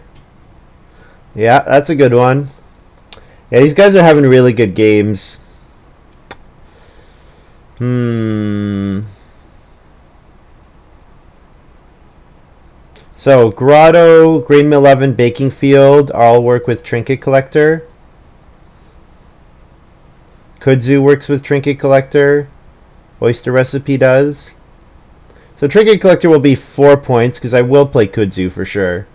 Yeah, that's a good one. Yeah, these guys are having really good games. So, Grotto, Green 11, Baking Field all work with Trinket Collector. Kudzu works with Trinket Collector. Oyster Recipe does. So Trinket Collector will be 4 points because I will play Kudzu for sure.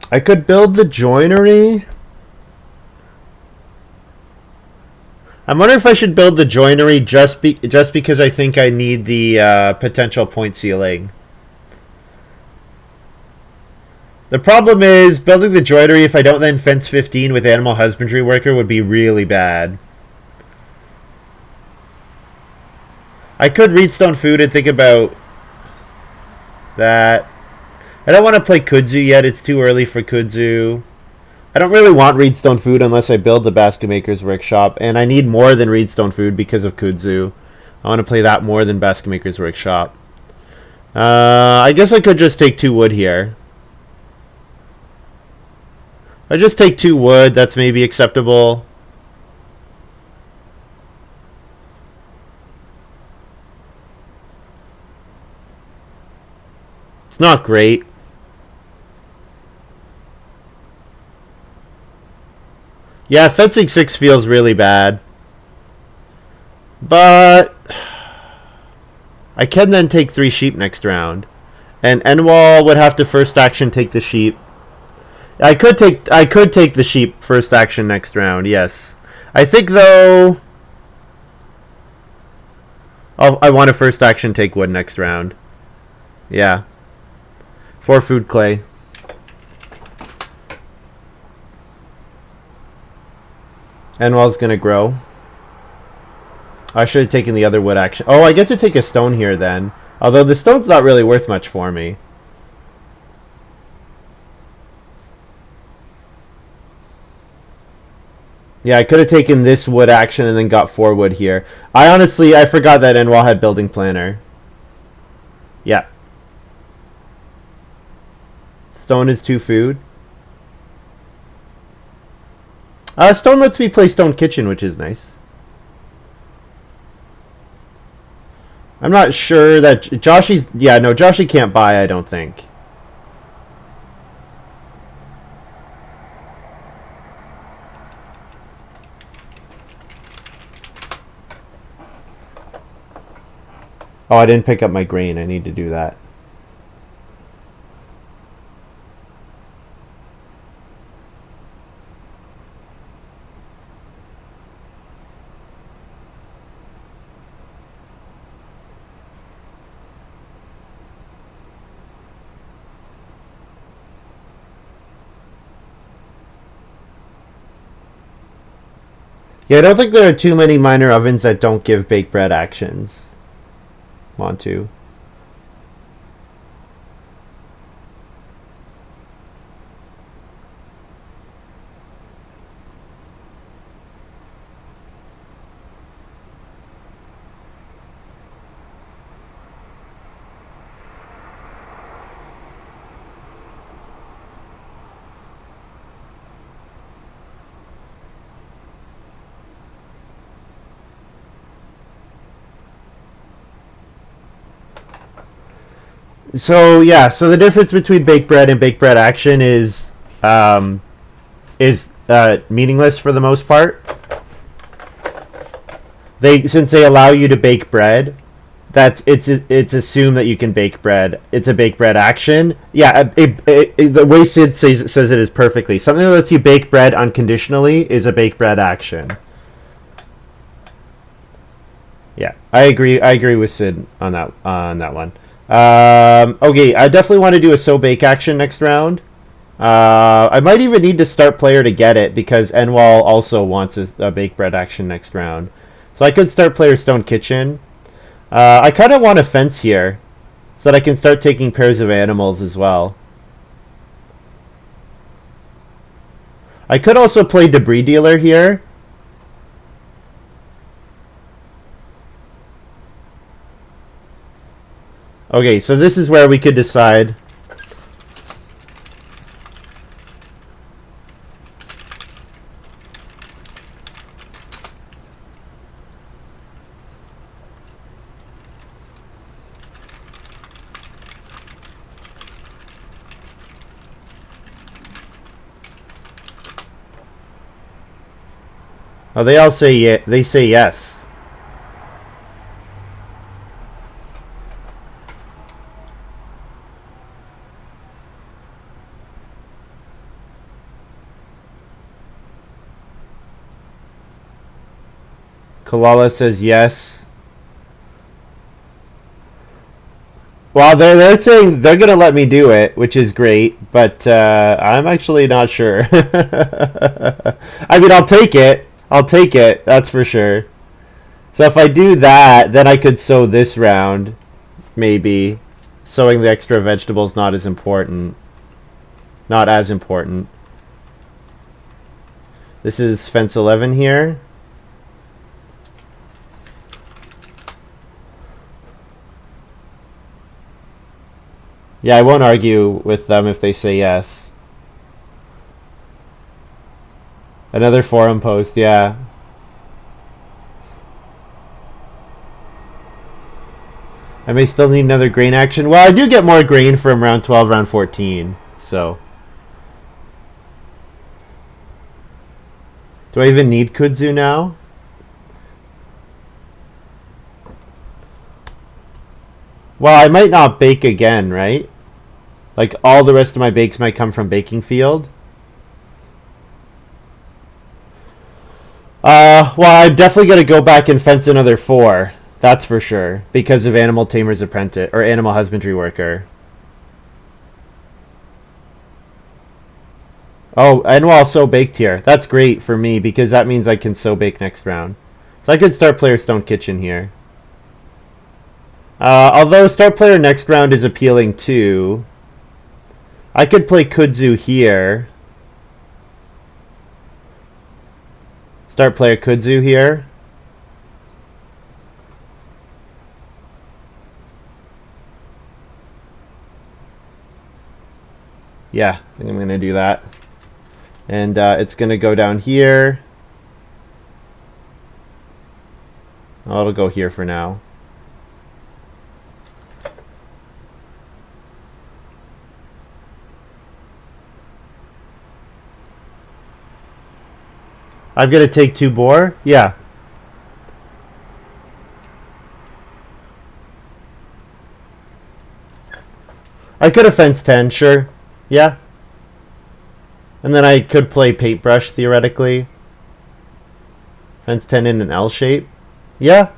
I could build the joinery. I'm wondering if I should build the joinery just because I think I need the potential point ceiling. The problem is, building the joinery if I don't then fence 15 with animal husbandry worker would be really bad. I could Reedstone Food and think about that. I don't want to play Kudzu yet. It's too early for Kudzu. I don't really want Reedstone Food unless I build the Basket Maker's Workshop, and I need more than Reedstone Food because of Kudzu. I want to play that more than Basket Maker's Workshop. I guess I could just take 2 wood here. I just take 2 wood. That's maybe acceptable. It's not great. Yeah, fencing 6 feels really bad. But I can then take 3 sheep next round. And Nwoll would have to first action take the sheep. I could take the sheep first action next round, yes. I think though I want to first action take wood next round. Yeah. 4 food clay. Nwoll's gonna grow. I should have taken the other wood action. Oh, I get to take a stone here then. Although the stone's not really worth much for me. Yeah, I could have taken this wood action and then got 4 wood here. I forgot that Nwoll had building planner. Yeah. Stone is 2 food. Stone lets me play Stone Kitchen, which is nice. I'm not sure that Joshy's... Yeah, no, Joshy can't buy, I don't think. Oh, I didn't pick up my grain. I need to do that. Yeah, I don't think there are too many minor ovens that don't give baked bread actions. Want to. So yeah, so the difference between baked bread and baked bread action is meaningless for the most part. Since they allow you to bake bread, it's assumed that you can bake bread. It's a baked bread action. Yeah, the way Sid says it is perfectly. Something that lets you bake bread unconditionally is a baked bread action. Yeah, I agree. I agree with Sid on that one. Okay, I definitely want to do a so bake action next round. I might even need to start player to get it because nwoll also wants a bake bread action next round. So I could start player Stone Kitchen. I kind of want a fence here so that I can start taking pairs of animals as well. I could also play Debris Dealer here. Okay, so this is where we could decide. Oh, they all say they say yes. Coolala says yes. Well, they're saying they're gonna let me do it, which is great, but I'm actually not sure. I mean, I'll take it. I'll take it. That's for sure. So if I do that, then I could sow this round, maybe. Sowing the extra vegetables not as important. Not as important. This is fence 11 here. Yeah, I won't argue with them if they say yes. Another forum post, yeah. I may still need another grain action. Well, I do get more grain from round 12, round 14, so. Do I even need kudzu now? Well, I might not bake again, right? Like, all the rest of my bakes might come from baking field. Well, I'm definitely going to go back and fence another 4. That's for sure. Because of Animal Tamer's Apprentice, or Animal Husbandry Worker. Oh, nwoll so baked here. That's great for me, because that means I can so bake next round. So I could start player Stone Kitchen here. Although start player next round is appealing too. I could play kudzu here. Start player kudzu here. Yeah, I think I'm going to do that. And it's going to go down here. Oh, it'll go here for now. I'm going to take 2 boar? Yeah. I could have fenced 10, sure. Yeah. And then I could play paintbrush, theoretically. Fence 10 in an L shape. Yeah.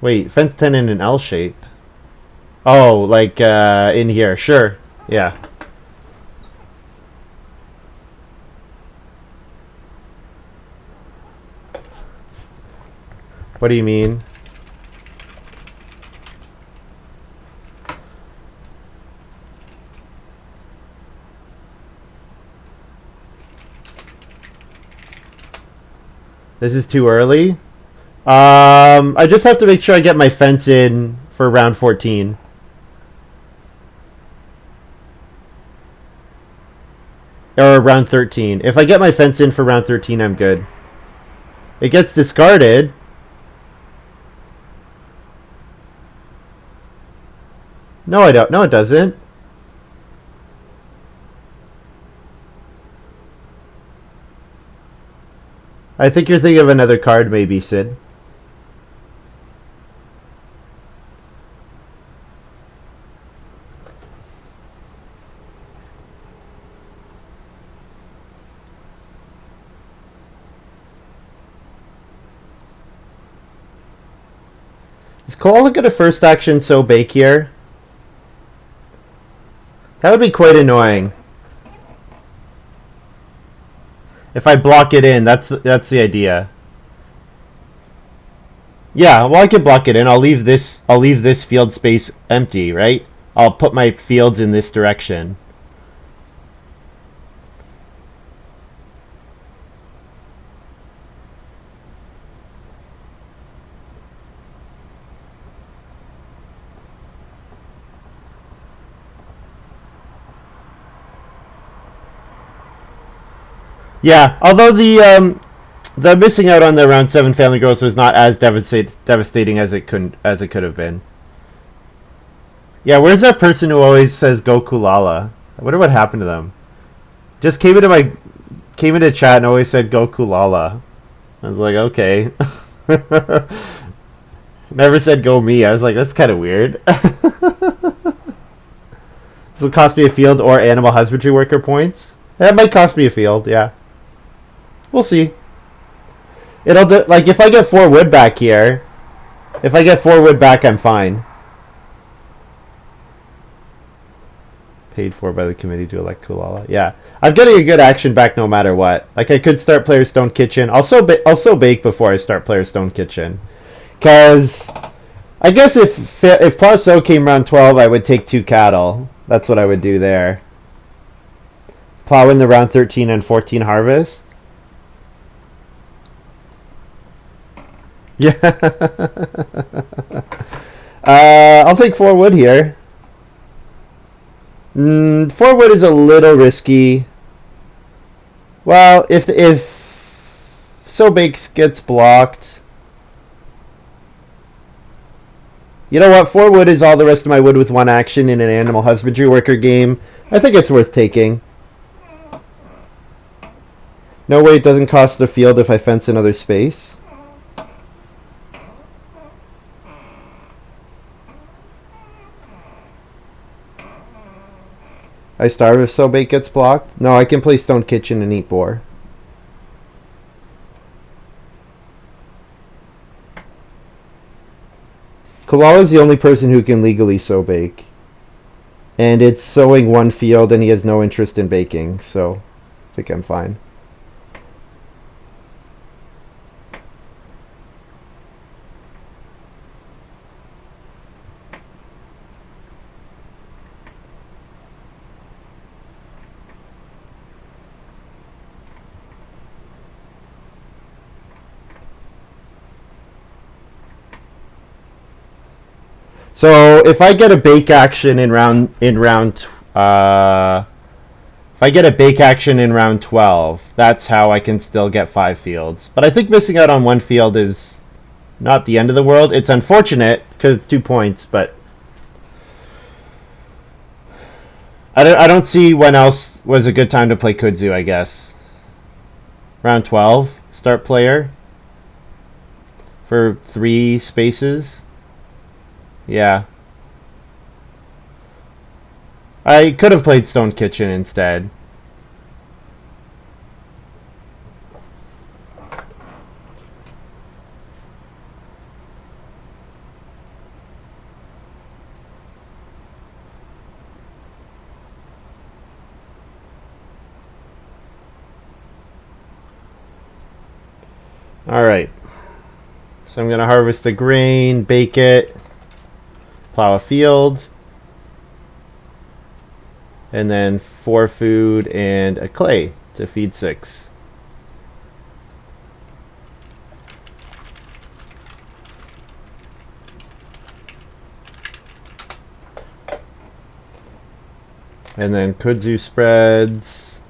Wait, fence 10 in an L shape. Oh, like in here. Sure. Yeah. What do you mean? This is too early? I just have to make sure I get my fence in for round 14. Or round 13. If I get my fence in for round 13, I'm good. It gets discarded. No, I don't. No, it doesn't. I think you're thinking of another card, maybe, Sid. Is Koala get a first action so bake here? That would be quite annoying. If I block it in, that's the idea. Yeah, well, I could block it in. I'll leave this field space empty, right? I'll put my fields in this direction. Yeah, although the missing out on the round 7 family growth was not as devastating as it could have been. Yeah, where's that person who always says "Go coolala"? I wonder what happened to them. Just came into chat and always said "Go coolala." I was like, okay. Never said "Go me." I was like, that's kind of weird. This will cost me a field or animal husbandry worker points. That might cost me a field. Yeah, we'll see. It'll do, like if I get 4 wood back here. If I get 4 wood back, I'm fine. Paid for by the committee to elect Coolala. Yeah, I'm getting a good action back no matter what. Like I could start Player Stone Kitchen. I'll so bake before I start Player Stone Kitchen. Cause I guess if Parso came round 12, I would take 2 cattle. That's what I would do there. Plow in the round 13 and 14 harvest. Yeah. I'll take 4 wood here. 4 wood is a little risky. Well, if So Bakes gets blocked. You know what? 4 wood is all the rest of my wood with 1 action in an animal husbandry worker game. I think it's worth taking. No way it doesn't cost a field if I fence another space. I starve if So Bake gets blocked. No, I can play Stone Kitchen and eat boar. Koolala is the only person who can legally So Bake. And it's sowing 1 field and he has no interest in baking, so I think I'm fine. So if I get a bake action in round if I get a bake action in round 12, that's how I can still get 5 fields. But I think missing out on 1 field is not the end of the world. It's unfortunate because it's 2 points, but I don't see when else was a good time to play kudzu, I guess. Round 12, start player for 3 spaces. Yeah. I could have played Stone Kitchen instead. Alright. So I'm going to harvest the grain, bake it, plow a field, and then 4 food and a clay to feed 6. And then kudzu spreads.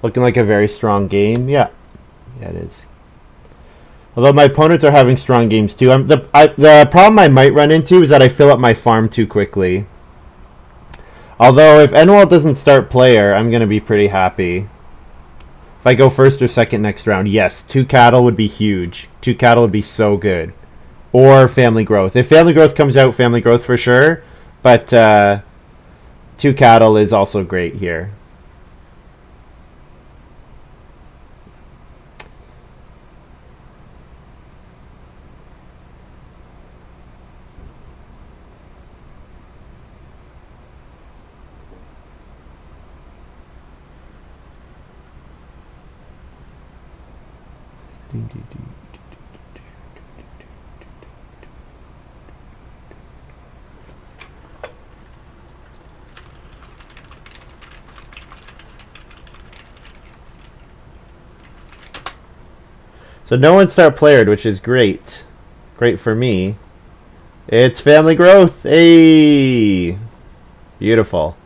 Looking like a very strong game. Yeah, it is. Although my opponents are having strong games too. The problem I might run into is that I fill up my farm too quickly. Although if nwoll doesn't start player, I'm going to be pretty happy. If I go first or second next round, yes, 2 cattle would be huge. 2 cattle would be so good. Or family growth. If family growth comes out, family growth for sure. But 2 cattle is also great here. So no one start playered, which is great. Great for me. It's family growth. Hey! Beautiful.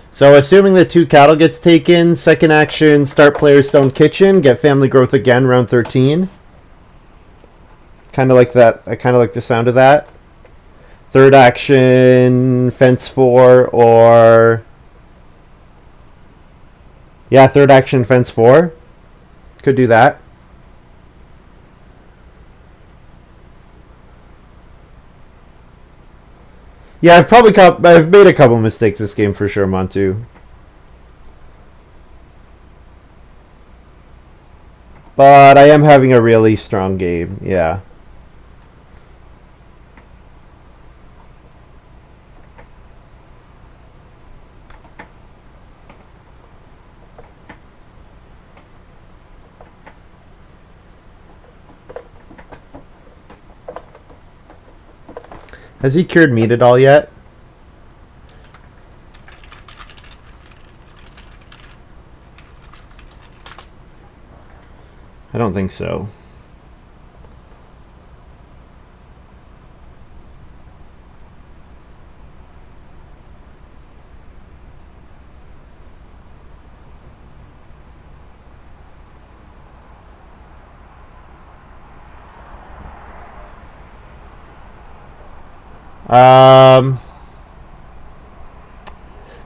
So assuming the 2 cattle gets taken, second action, start player stone kitchen, get family growth again, round 13. Kind of like that. I kind of like the sound of that. Third action, fence 4, or... Yeah, third action, fence 4. Could do that. Yeah, I've made a couple mistakes this game for sure, Montu. But I am having a really strong game, yeah. Has he cured meat at all yet? I don't think so.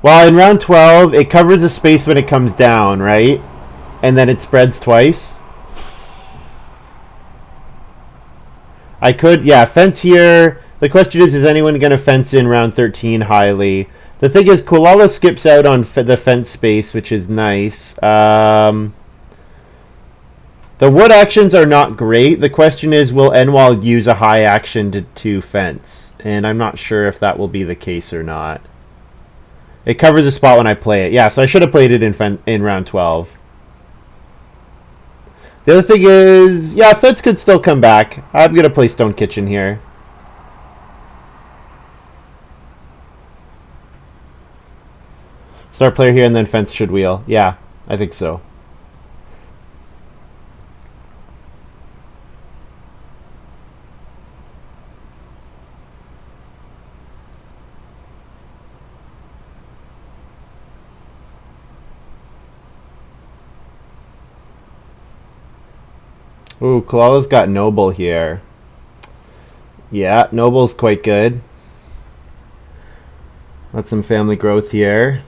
Well, in round 12, it covers a space when it comes down, right? And then it spreads twice. I could, yeah, fence here. The question is anyone going to fence in round 13 highly? The thing is, coolala skips out on the fence space, which is nice. The wood actions are not great. The question is, will nwoll use a high action to fence? And I'm not sure if that will be the case or not. It covers a spot when I play it. Yeah, so I should have played it in round 12. The other thing is, yeah, fence could still come back. I'm going to play Stone Kitchen here. Start player here and then fence should wheel. Yeah, I think so. Ooh, Coolala's got Noble here. Yeah, Noble's quite good. Let some family growth here.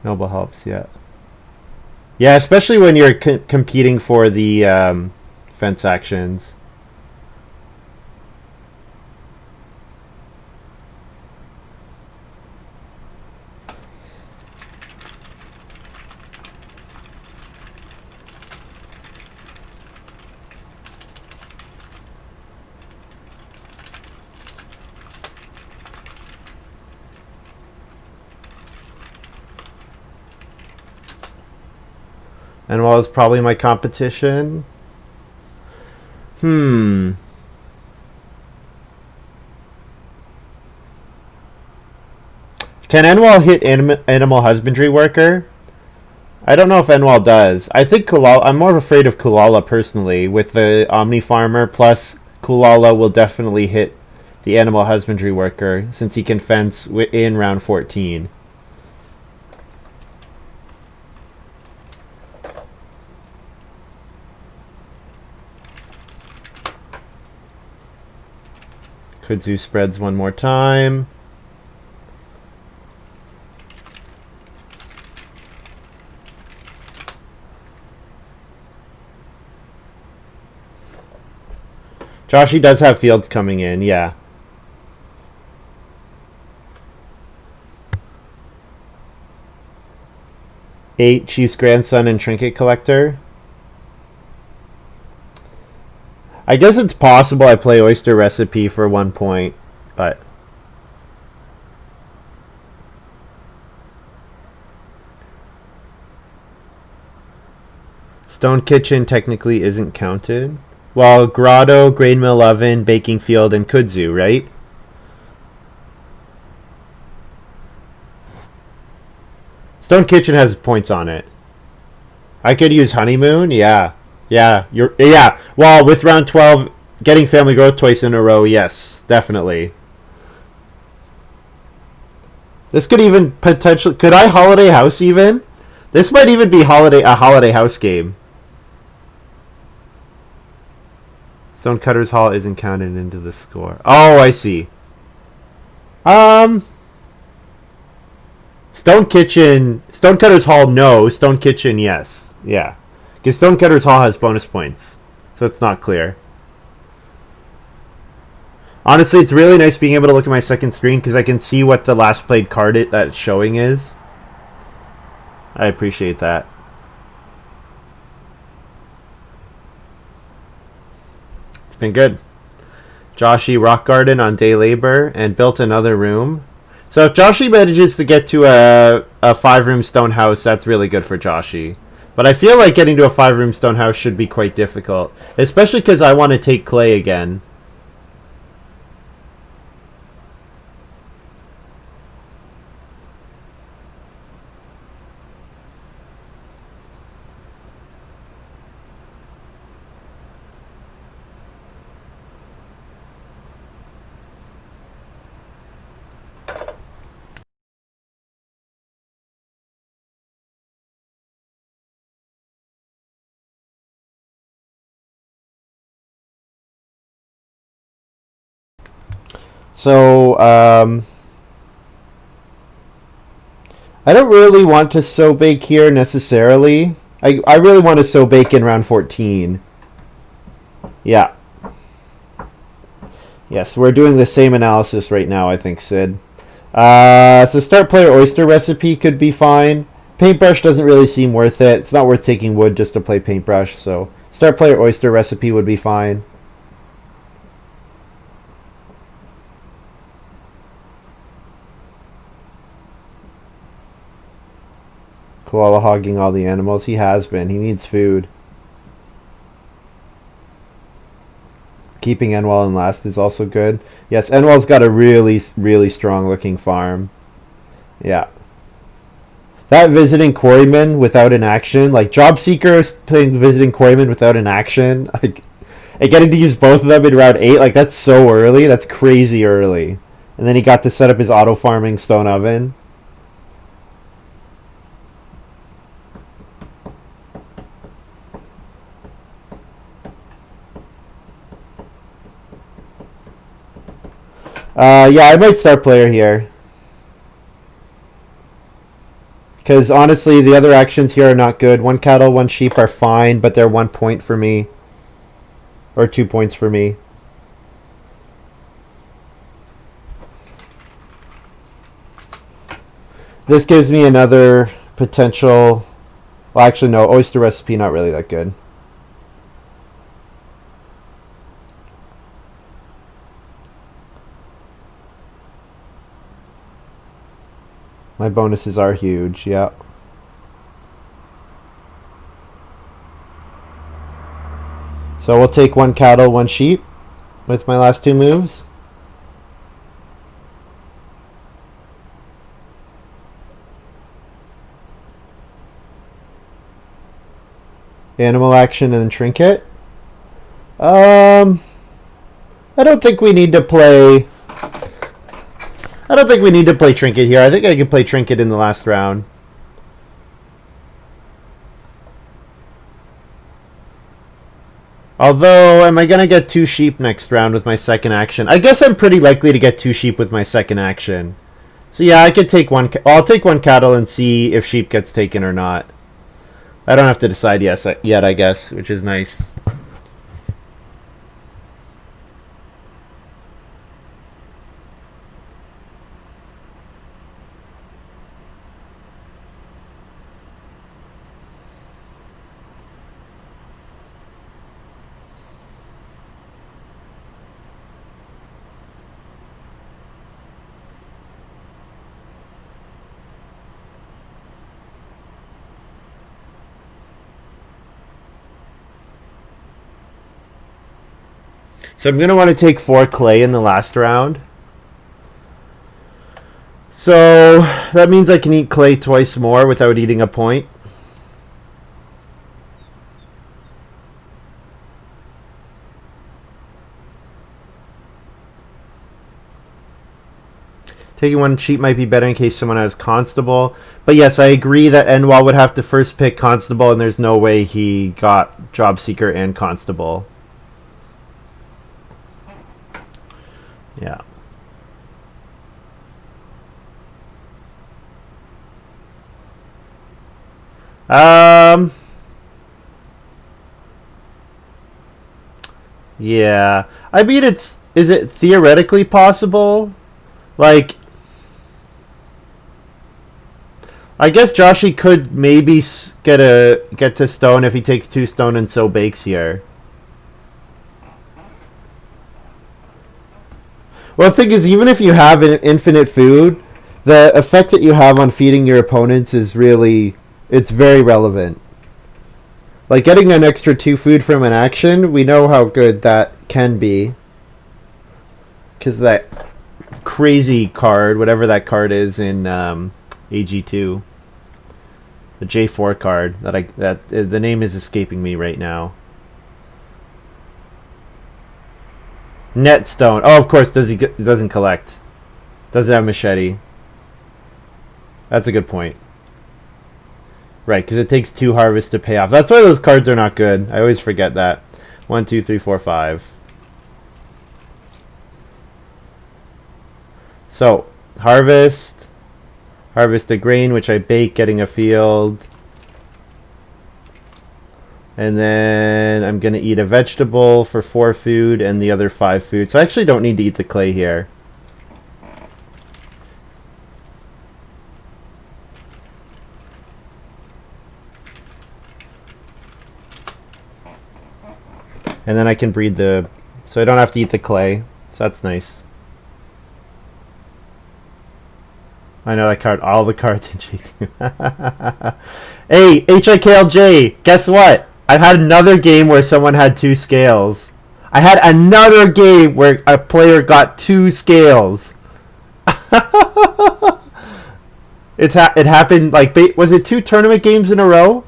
Noble helps, yeah. Yeah, especially when you're competing for the fence actions. And while it's probably my competition. Hmm. Can nwoll hit animal husbandry worker? I don't know if nwoll does. I think Coolala. I'm more afraid of Coolala personally. With the Omni Farmer plus Coolala will definitely hit the animal husbandry worker since he can fence in round 14. Kudzu spreads one more time. Joshy does have fields coming in, yeah. 8, Chief's Grandson and Trinket Collector. I guess it's possible I play Oyster Recipe for 1 point, but... Stone Kitchen technically isn't counted. Well, Grotto, Grain Mill Oven, Baking Field, and Kudzu, right? Stone Kitchen has points on it. I could use Honeymoon, yeah. Yeah. Well, with round 12 getting family growth twice in a row, yes, definitely. This could even potentially could I holiday house even? This might even be a holiday house game. Stonecutter's Hall isn't counted into the score. Oh, I see. Um Stonecutter's Hall, no. Stone Kitchen, yes. Yeah. Because Stonecutter's Hall has bonus points. So it's not clear. Honestly, it's really nice being able to look at my second screen because I can see what the last played card that's showing is. I appreciate that. It's been good. Joshy rock garden on day labor and built another room. So if Joshy manages to get to a 5-room stone house, that's really good for Joshy. But I feel like getting to a 5-room stone house should be quite difficult. Especially because I want to take clay again. So, I don't really want to sow bake here necessarily. I really want to sow bake in round 14. Yeah. Yes, we're doing the same analysis right now, I think, Sid. So start player oyster recipe could be fine. Paintbrush doesn't really seem worth it. It's not worth taking wood just to play paintbrush, so start player oyster recipe would be fine. Koala hogging all the animals. He has been. He needs food. Keeping nwoll in last is also good. Yes, nwoll's got a really, really strong looking farm. Yeah. That visiting quarryman without an action, like Job Seeker is playing visiting quarryman without an action, like, and getting to use both of them in round 8, like that's so early. That's crazy early. And then he got to set up his auto farming stone oven. Yeah, I might start player here. Because honestly, the other actions here are not good. 1 cattle, 1 sheep are fine, but they're 1 point for me. Or 2 points for me. This gives me another potential... Well, actually, no. Oyster recipe, not really that good. My bonuses are huge, yeah. So we'll take 1 cattle, 1 sheep with my last 2 moves. Animal action and trinket. I don't think we need to play... I don't think we need to play trinket here. I think I can play trinket in the last round. Although, am I going to get 2 sheep next round with my second action? I guess I'm pretty likely to get 2 sheep with my second action. So yeah, I could take 1... I'll take 1 cattle and see if sheep gets taken or not. I don't have to decide yet, I guess, which is nice. So I'm going to want to take 4 clay in the last round. So that means I can eat clay twice more without eating a point. Taking 1 sheep might be better in case someone has constable. But yes, I agree that nwoll would have to first pick constable, and there's no way he got job seeker and constable. Yeah. Yeah. I mean, is it theoretically possible? Like, I guess Joshy could maybe get to stone if he takes 2 stone and so bakes here. Well, the thing is, even if you have an infinite food, the effect that you have on feeding your opponents is really... It's very relevant. Like, getting an extra 2 food from an action, we know how good that can be. Because that crazy card, whatever that card is in AG2. The J4 card, the name is escaping me right now. Net stone. Oh, of course, doesn't collect. Doesn't have machete. That's a good point. Right, because it takes 2 harvests to pay off. That's why those cards are not good. I always forget that. 1, 2, 3, 4, 5. So, harvest. Harvest a grain, which I bake, getting a field. And then I'm going to eat a vegetable for 4 food and the other 5 food. So I actually don't need to eat the clay here. And then I can breed the... So I don't have to eat the clay. So that's nice. I know that card. All the cards in J2. Hey, HIKLJ, guess what? I've had another game where someone had 2 scales. I had another game where a player got 2 scales. It happened like was it 2 tournament games in a row?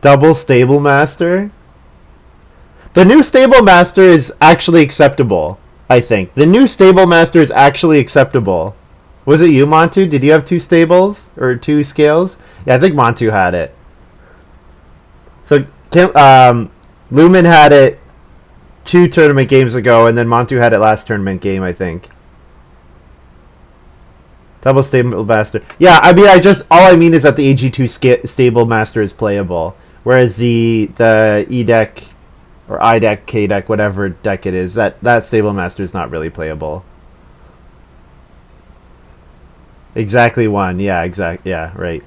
Double Stable Master. The new Stable Master is actually acceptable. I think the new Stable Master is actually acceptable. Was it you, Montu? Did you have 2 stables or 2 scales? Yeah, I think Montu had it. So Lumen had it 2 tournament games ago, and then Montu had it last tournament game, I think. Double Stable Master. Yeah, I mean, all I mean is that the AG2 Stable Master is playable, whereas the E deck or I deck, K deck, whatever deck it is, that Stable Master is not really playable. Exactly 1. Yeah, yeah, right.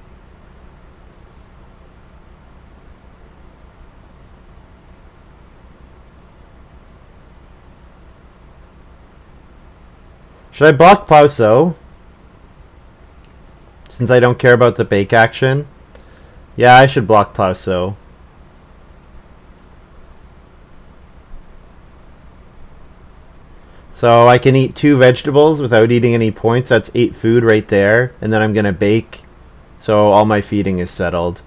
Should I block Plauso? Since I don't care about the bake action? Yeah, I should block Plauso. So I can eat 2 vegetables without eating any points. That's 8 food right there. And then I'm going to bake. So all my feeding is settled.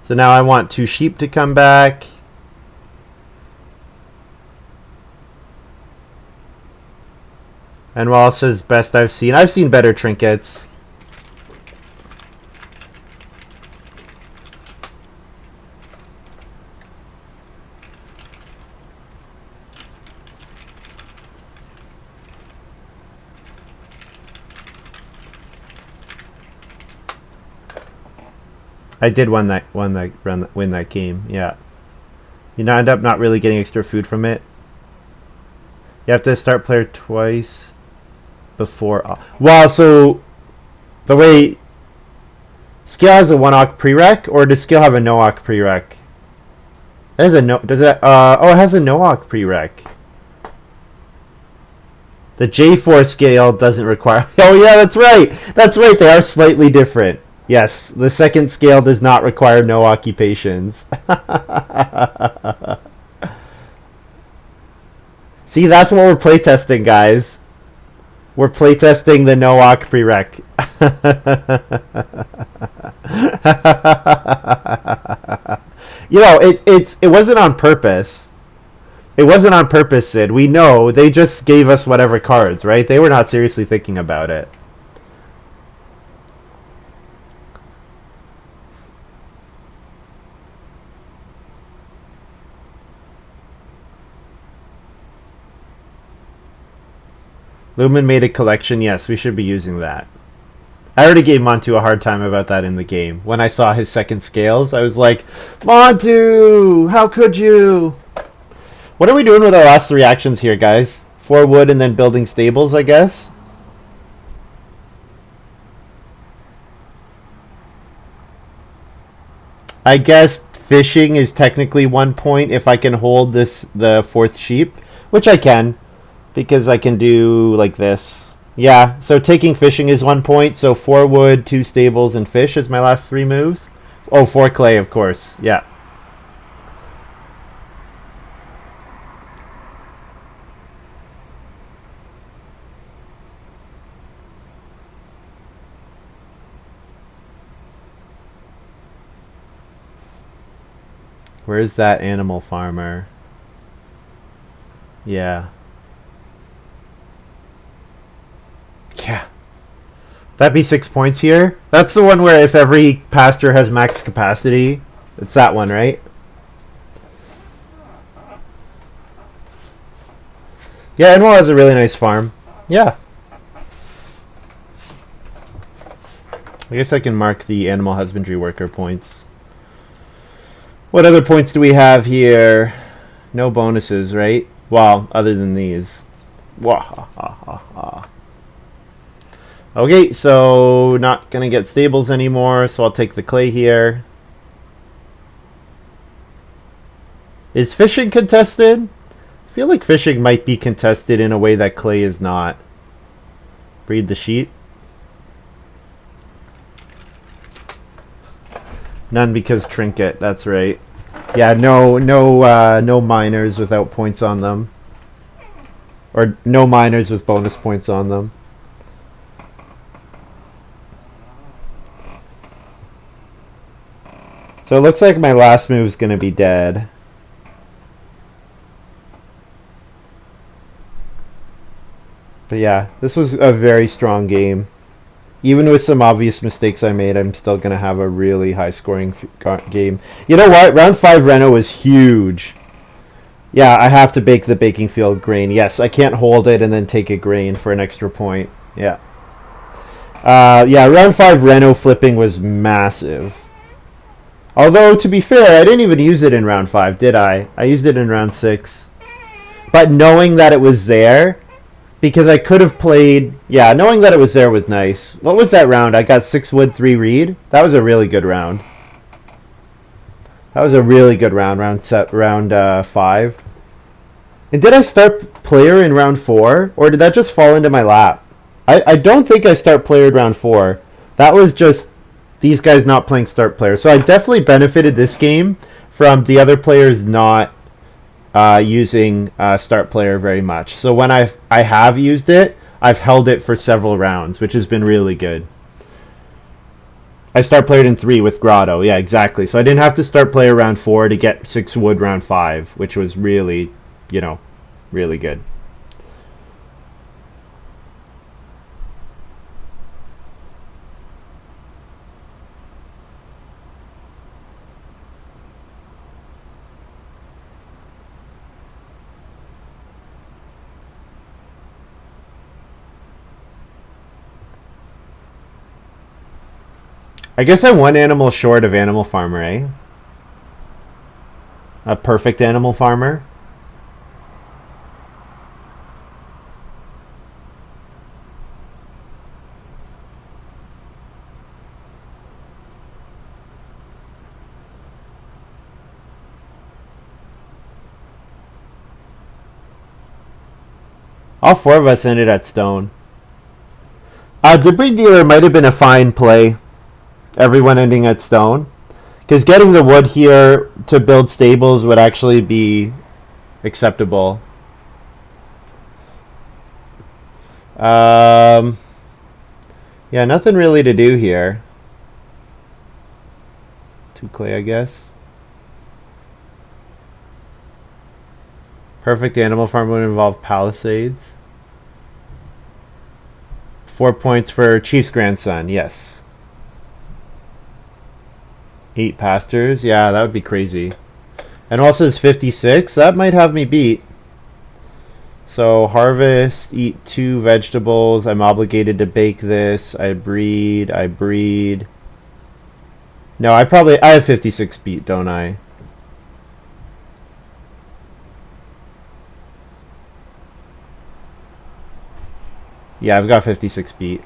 So now I want 2 sheep to come back. And Nwoll says best I've seen. I've seen better trinkets. I did win that game. Yeah, you end up not really getting extra food from it. You have to start player twice before. Well, so the way skill has a 1-oc prereq, or does skill have a no-oc prereq? It has a no. Does it? Oh, it has a no-oc prereq. The J4 scale doesn't require. Oh yeah, that's right. That's right. They are slightly different. Yes, the second scale does not require no occupations. See, that's what we're playtesting, guys. We're playtesting the no-oc prereq. You know, it wasn't on purpose. It wasn't on purpose, Sid. We know. They just gave us whatever cards, right? They were not seriously thinking about it. Lumen made a collection. Yes, we should be using that. I already gave Montu a hard time about that in the game. When I saw his second scales, I was like, Montu, how could you? What are we doing with our last 3 actions here, guys? 4 wood and then building stables, I guess? I guess fishing is technically 1 point if I can hold the 4th sheep, which I can. Because I can do like this. Yeah, so taking fishing is 1 point. So 4 wood, 2 stables, and fish is my last 3 moves. Oh, 4 clay, of course. Yeah. Where's that animal farmer? Yeah. Yeah. That'd be 6 points here. That's the one where if every pasture has max capacity. It's that one, right? Yeah, nwoll has a really nice farm. Yeah. I guess I can mark the animal husbandry worker points. What other points do we have here? No bonuses, right? Well, other than these. Wahahaha. Okay, so not gonna get stables anymore, so I'll take the clay here. Is fishing contested? I feel like fishing might be contested in a way that clay is not. Breed the sheep. None because trinket, that's right. Yeah, no miners without points on them. Or no miners with bonus points on them. So it looks like my last move is going to be dead. But yeah, this was a very strong game. Even with some obvious mistakes I made, I'm still going to have a really high scoring game. You know what? Round 5 Reno was huge. Yeah, I have to bake the baking field grain. Yes, I can't hold it and then take a grain for an extra point. Yeah. Yeah, round 5 Reno flipping was massive. Although, to be fair, I didn't even use it in round 5, did I? I used it in round 6. But knowing that it was there, because I could have played... Yeah, knowing that it was there was nice. What was that round? I got 6 wood, 3 reed? That was a really good round. That was a really good round, round 5. And did I start player in round 4? Or did that just fall into my lap? I don't think I start player in round 4. That was just these guys not playing start player. So I definitely benefited this game from the other players not using start player very much. So when I have used it, I've held it for several rounds, which has been really good. I start played in 3 with Grotto. Yeah, exactly. So I didn't have to start player round 4 to get 6 wood round 5, which was really, really good. I guess I'm one animal short of Animal Farmer, eh? A perfect Animal Farmer. All 4 of us ended at stone. Debris Dealer might have been a fine play. Everyone ending at stone. Because getting the wood here to build stables would actually be acceptable. Yeah, nothing really to do here. 2 clay, I guess. Perfect Animal Farm would involve palisades. 4 points for Chief's grandson, yes. 8 pastures, yeah, that would be crazy. And also is 56, that might have me beat. So harvest, eat 2 vegetables. I'm obligated to bake this. I breed. No, I have 56 beat, don't I? Yeah, I've got 56 beat.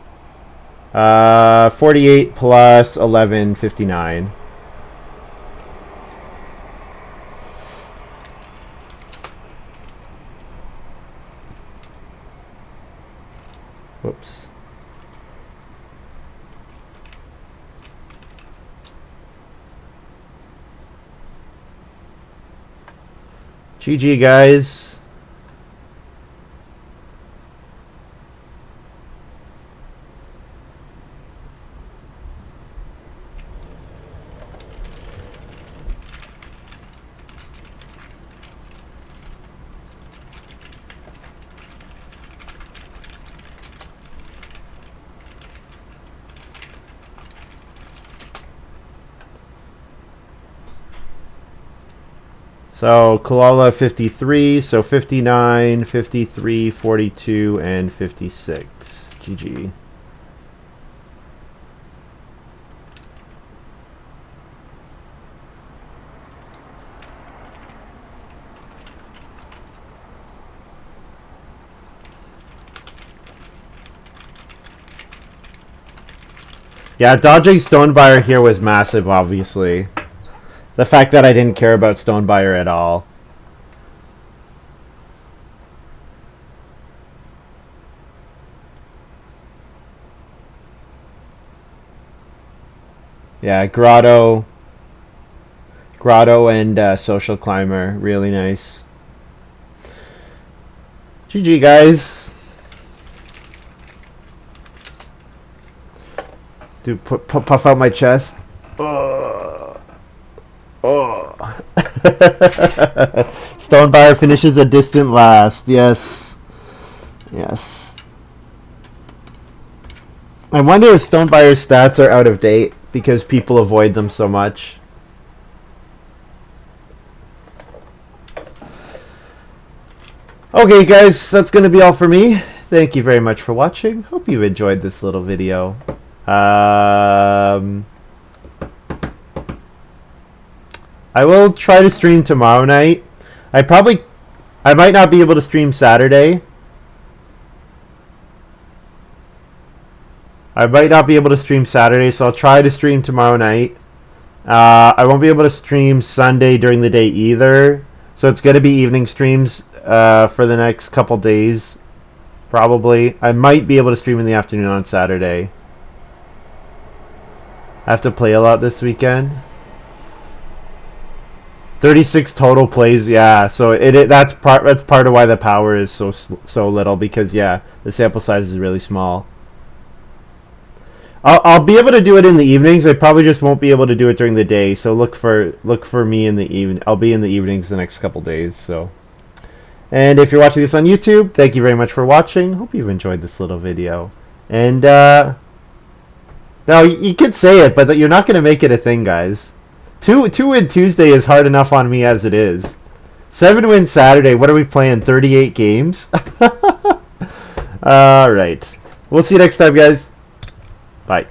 48 plus 11, 59. Whoops. GG, guys. So coolala 53, so 59, 53, 42, and 56. GG. Yeah, dodging Stonebuyer here was massive, obviously. The fact that I didn't care about Stonebuyer at all. Yeah, Grotto. Grotto and Social Climber. Really nice. GG, guys. Dude, puff out my chest. Oh. Stonebuyer finishes a distant last. Yes. Yes. I wonder if Stonebuyer's stats are out of date because people avoid them so much. Okay, guys, that's going to be all for me. Thank you very much for watching. Hope you enjoyed this little video. I will try to stream tomorrow night. I might not be able to stream Saturday. So I'll try to stream tomorrow night. I won't be able to stream Sunday during the day either. So it's going to be evening streams for the next couple days, probably. I might be able to stream in the afternoon on Saturday. I have to play a lot this weekend. 36 total plays, yeah. So that's part of why the power is so little, because yeah, the sample size is really small. I'll be able to do it in the evenings. I probably just won't be able to do it during the day. So look for me in the evening. I'll be in the evenings the next couple days. So, and if you're watching this on YouTube, thank you very much for watching. Hope you've enjoyed this little video. And now you could say it, but you're not going to make it a thing, guys. 2-win Tuesday is hard enough on me as it is. 7-win Saturday. What are we playing? 38 games. All right. We'll see you next time, guys. Bye.